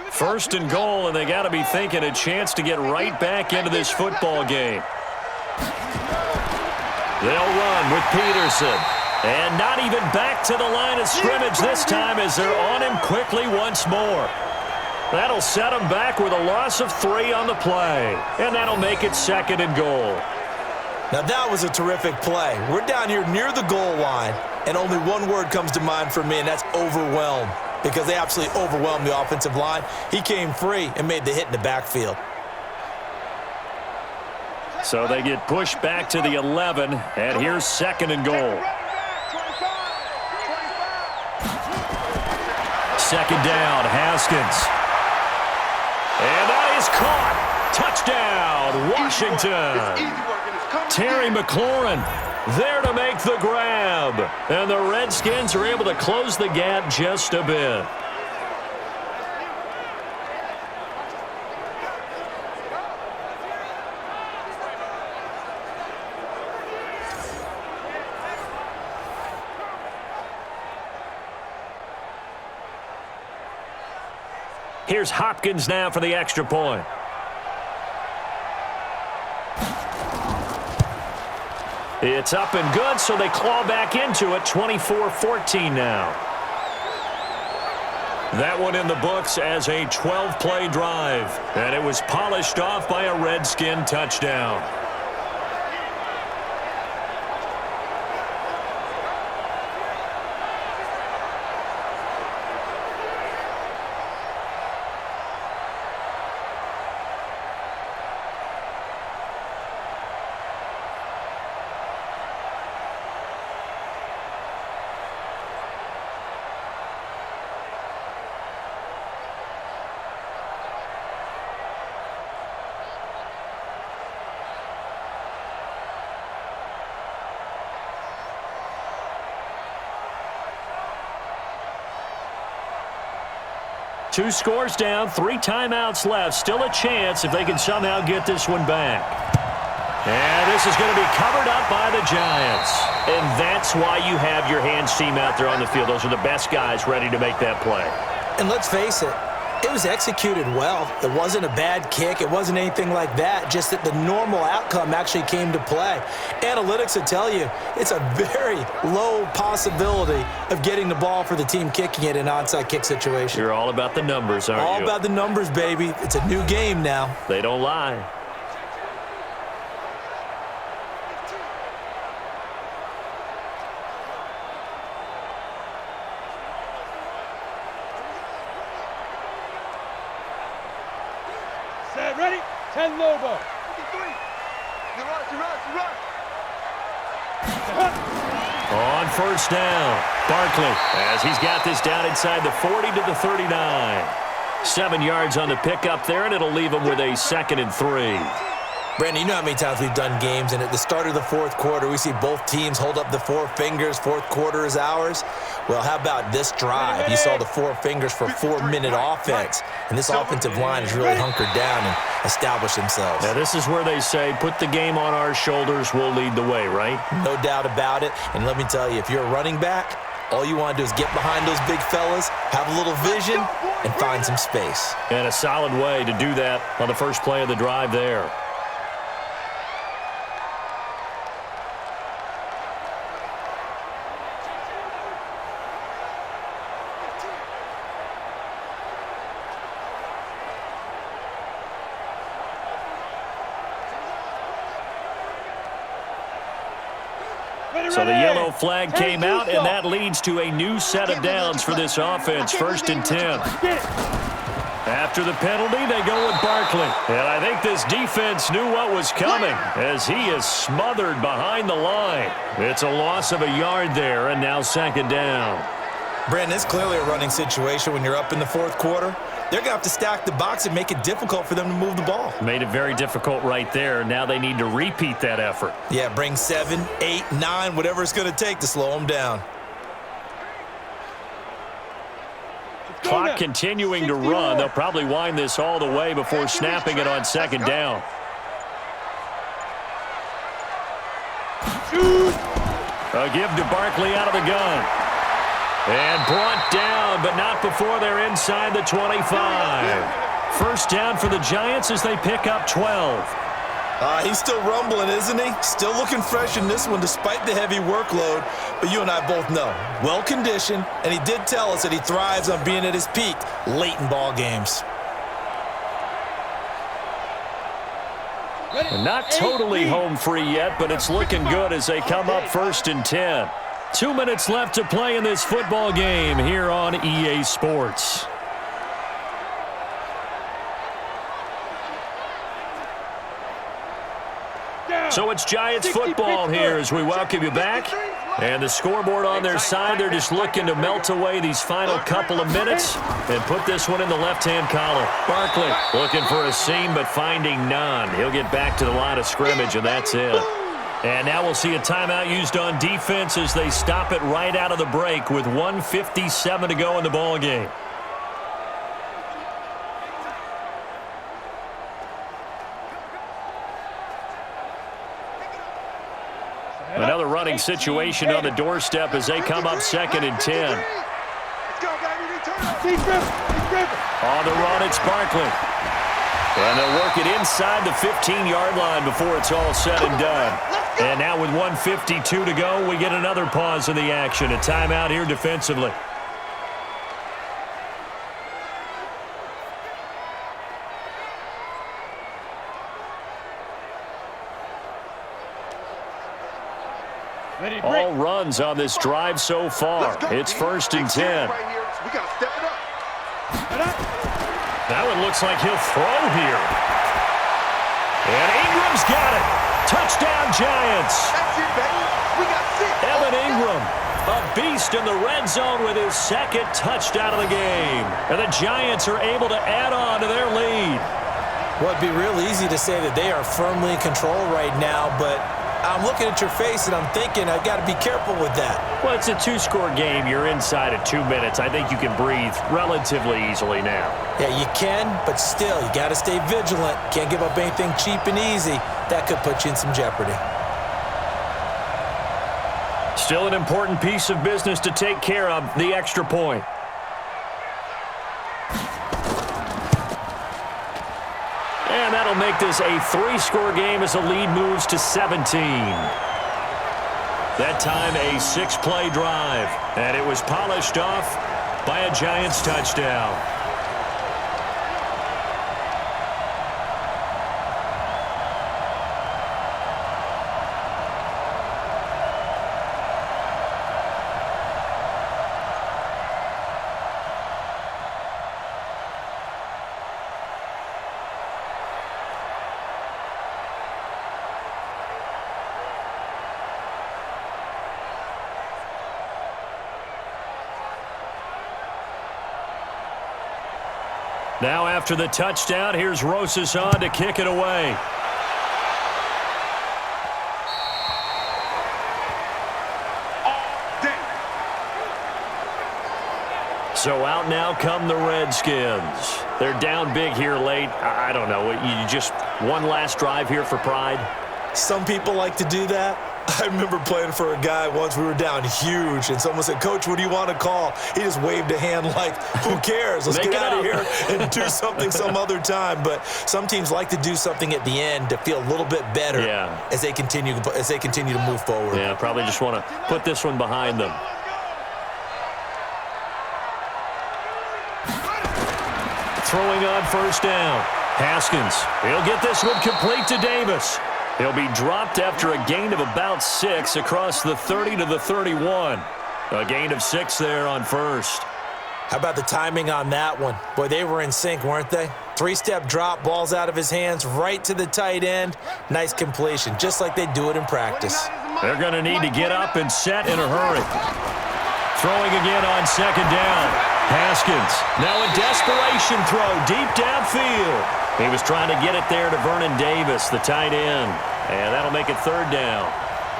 [SPEAKER 1] 1st and goal, and they got to be thinking a chance to get right back into this football game. They'll run with Peterson. And not even back to the line of scrimmage this time as they're on him quickly once more. That'll set him back with a loss of 3 on the play. And that'll make it 2nd and goal.
[SPEAKER 2] Now that was a terrific play. We're down here near the goal line, and only one word comes to mind for me, and that's overwhelmed. Because they absolutely overwhelmed the offensive line. He came free and made the hit in the backfield.
[SPEAKER 1] So they get pushed back to the 11, and here's 2nd and goal. 2nd down, Haskins. And that is caught. Touchdown, Washington. Terry McLaurin there to make the grab. And the Redskins are able to close the gap just a bit. Here's Hopkins now for the extra point. It's up and good, so they claw back into it. 24-14 now. That one in the books as a 12-play drive, and it was polished off by a Redskin touchdown. Two scores down, 3 timeouts left. Still a chance if they can somehow get this one back. And this is going to be covered up by the Giants. And that's why you have your hands team out there on the field. Those are the best guys ready to make that play.
[SPEAKER 2] And let's face it, it was executed well. It wasn't a bad kick. It wasn't anything like that. Just that the normal outcome actually came to play. Analytics will tell you it's a very low possibility of getting the ball for the team kicking it in an onside kick situation.
[SPEAKER 1] You're all about the numbers, aren't you?
[SPEAKER 2] All about the numbers, baby. It's a new game now.
[SPEAKER 1] They don't lie.
[SPEAKER 3] Set, ready? 10 Lobo.
[SPEAKER 4] 53. You run.
[SPEAKER 1] On first down, Barkley, as he's got this down inside the 40 to the 39. 7 yards on the pickup there, and it'll leave him with a 2nd and 3.
[SPEAKER 2] Brandon, you know how many times we've done games, and at the start of the fourth quarter, we see both teams hold up the 4 fingers. Fourth quarter is ours. Well, how about this drive? You saw the 4 fingers for 4-minute offense, and this offensive line has really hunkered down and established themselves.
[SPEAKER 1] Now, this is where they say, put the game on our shoulders, we'll lead the way, right?
[SPEAKER 2] No doubt about it, and let me tell you, if you're a running back, all you want to do is get behind those big fellas, have a little vision, and find some space.
[SPEAKER 1] And a solid way to do that on the first play of the drive there. So the yellow flag came out, and that leads to a new set of downs for this offense, 1st and 10. After the penalty, they go with Barkley. And I think this defense knew what was coming as he is smothered behind the line. It's a loss of a yard there, and now 2nd down.
[SPEAKER 2] Brandon, it's clearly a running situation when you're up in the 4th quarter. They're going to have to stack the box and make it difficult for them to move the ball.
[SPEAKER 1] Made it very difficult right there. Now they need to repeat that effort.
[SPEAKER 2] Yeah, bring 7, 8, 9, whatever it's going to take to slow them down.
[SPEAKER 1] Clock continuing to run. They'll probably wind this all the way before snapping it on 2nd down. A give to Barkley out of the gun. And brought down, but not before they're inside the 25. 1st down for the Giants as they pick up 12.
[SPEAKER 2] He's still rumbling, isn't he? Still looking fresh in this one despite the heavy workload. But you and I both know, well-conditioned, and he did tell us that he thrives on being at his peak late in ball games.
[SPEAKER 1] And not totally home free yet, but it's looking good as they come up 1st and 10. 2 minutes left to play in this football game here on EA Sports. So it's Giants football here as we welcome you back. And the scoreboard on their side, they're just looking to melt away these final couple of minutes and put this one in the left-hand column. Barkley looking for a seam but finding none. He'll get back to the line of scrimmage, and that's it. And now we'll see a timeout used on defense as they stop it right out of the break with 1:57 to go in the ball game. Another running situation on the doorstep as they come up 2nd and 10. On the run, it's Barkley. And they'll work it inside the 15-yard line before it's all said and done. And now with 1:52 to go, we get another pause in the action. A timeout here defensively. All runs on this drive so far. It's 1st and 10.
[SPEAKER 4] We got to step it up.
[SPEAKER 1] That one looks like he'll throw here. And Ingram's got it. Touchdown, Giants.
[SPEAKER 4] That's it, baby. We got 6.
[SPEAKER 1] Evan Ingram, a beast in the red zone with his 2nd touchdown of the game. And the Giants are able to add on to their lead.
[SPEAKER 2] Well, it'd be real easy to say that they are firmly in control right now, but I'm looking at your face and I'm thinking I've got to be careful with that.
[SPEAKER 1] Well, it's a 2-score game. You're inside of 2 minutes. I think you can breathe relatively easily now.
[SPEAKER 2] Yeah, you can, but still, you got to stay vigilant. Can't give up anything cheap and easy. That could put you in some jeopardy.
[SPEAKER 1] Still an important piece of business to take care of, the extra point. And that'll make this a 3-score game as the lead moves to 17. That time a 6-play drive, and it was polished off by a Giants touchdown. Now after the touchdown, here's Rosas on to kick it away. So out now come the Redskins. They're down big here late. I don't know. You just one last drive here for pride?
[SPEAKER 2] Some people like to do that. I remember playing for a guy once. We were down huge, and someone said, "Coach, what do you want to call?" He just waved a hand like, who cares? Let's get out of here and do something some other time. But some teams like to do something at the end to feel a little bit better as they continue to move forward.
[SPEAKER 1] Yeah, probably just want to put this one behind them. Throwing on first down. Haskins, he'll get this one complete to Davis. He'll be dropped after a gain of about 6 across the 30 to the 31. A gain of 6 there on first.
[SPEAKER 2] How about the timing on that one? Boy, they were in sync, weren't they? 3-step drop, balls out of his hands, right to the tight end. Nice completion, just like they do it in practice.
[SPEAKER 1] They're going to need to get up and set in a hurry. Throwing again on second down. Haskins. Now a desperation throw deep downfield. He was trying to get it there to Vernon Davis, the tight end. And that'll make it third down.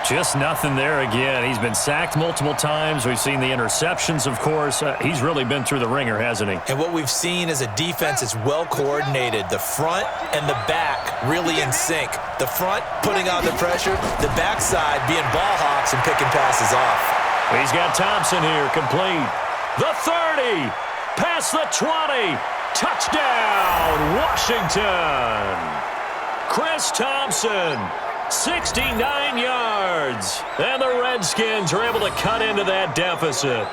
[SPEAKER 1] Just nothing there again. He's been sacked multiple times. We've seen the interceptions, of course. He's really been through the ringer, hasn't he?
[SPEAKER 2] And what we've seen is a defense that's well coordinated. The front and the back really in sync. The front putting on the pressure. The backside being ball hawks and picking passes off.
[SPEAKER 1] He's got Thompson here, complete. The 30, past the 20. Touchdown, Washington. Chris Thompson, 69 yards. And the Redskins are able to cut into that deficit.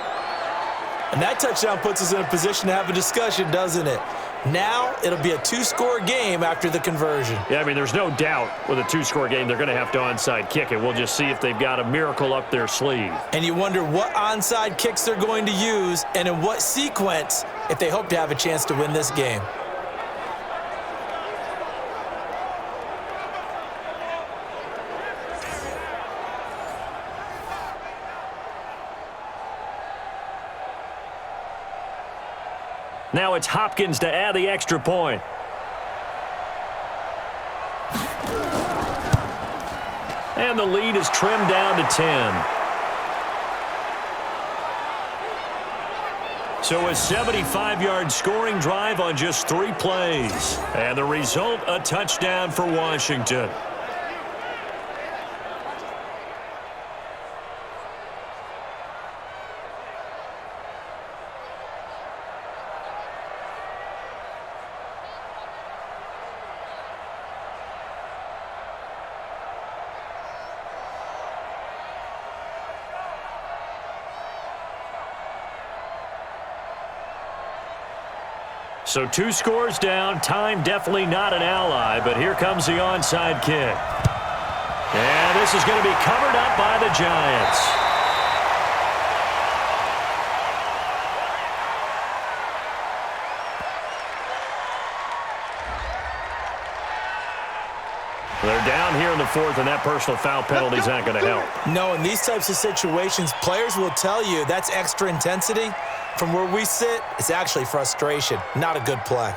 [SPEAKER 2] And that touchdown puts us in a position to have a discussion, doesn't it? Now it'll be a 2-score game after the conversion.
[SPEAKER 1] Yeah, I mean, there's no doubt with a 2-score game they're going to have to onside kick it. We'll just see if they've got a miracle up their sleeve.
[SPEAKER 2] And you wonder what onside kicks they're going to use and in what sequence if they hope to have a chance to win this game.
[SPEAKER 1] Now it's Hopkins to add the extra point. And the lead is trimmed down to 10. So a 75-yard scoring drive on just 3 plays. And the result, a touchdown for Washington. So 2 scores down. Time definitely not an ally, but here comes the onside kick. And this is going to be covered up by the Giants. They're down here in the 4th, and that personal foul penalty is not going to help.
[SPEAKER 2] No, in these types of situations, players will tell you that's extra intensity. From where we sit, it's actually frustration, not a good play.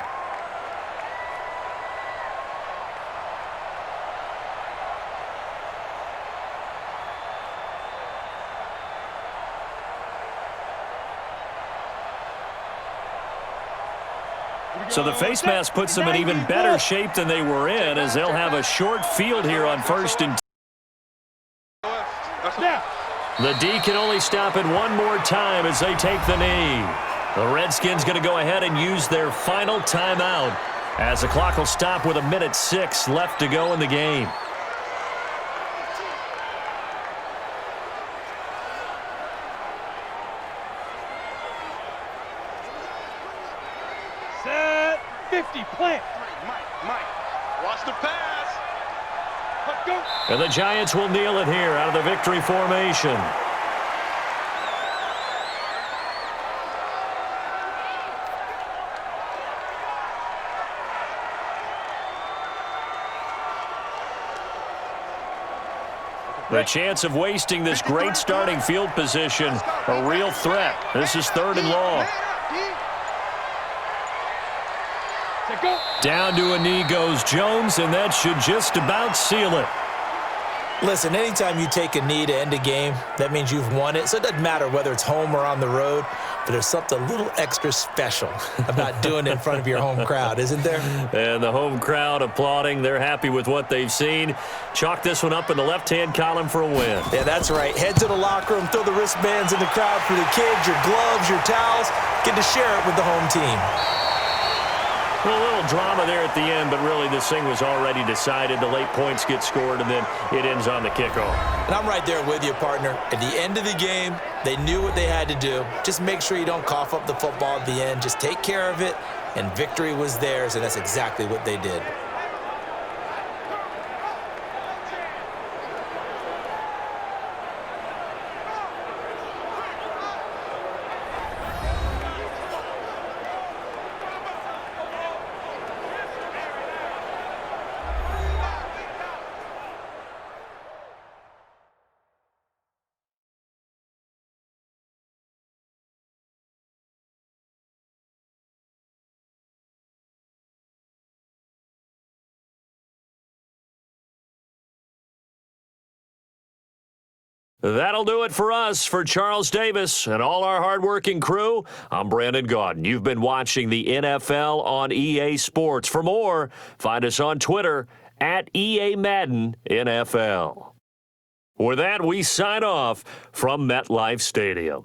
[SPEAKER 1] So the face mask puts them in even better shape than they were in, as they'll have a short field here on 1st and 10. The D can only stop it one more time as they take the knee. The Redskins going to go ahead and use their final timeout as the clock will stop with 1:06 left to go in the game.
[SPEAKER 3] Set 50, plant.
[SPEAKER 4] Mike, watch the pass. Let's go.
[SPEAKER 1] And the Giants will kneel it here out of the victory formation. The chance of wasting this great starting field position, a real threat. This is 3rd and long. Down to a knee goes Jones, and that should just about seal it.
[SPEAKER 2] Listen, anytime you take a knee to end a game, that means you've won it. So it doesn't matter whether it's home or on the road, but there's something a little extra special about doing it in front of your home crowd, isn't there?
[SPEAKER 1] And the home crowd applauding. They're happy with what they've seen. Chalk this one up in the left-hand column for a win.
[SPEAKER 2] Yeah, that's right. Head to the locker room, throw the wristbands in the crowd for the kids, your gloves, your towels. Get to share it with the home team.
[SPEAKER 1] Well, a little drama there at the end, but really this thing was already decided. The late points get scored, and then it ends on the kickoff.
[SPEAKER 2] And I'm right there with you, partner. At the end of the game, they knew what they had to do. Just make sure you don't cough up the football at the end. Just take care of it, and victory was theirs, and that's exactly what they did.
[SPEAKER 1] That'll do it for us. For Charles Davis and all our hardworking crew, I'm Brandon Gaudin. You've been watching the NFL on EA Sports. For more, find us on Twitter at EA Madden NFL. With that, we sign off from MetLife Stadium.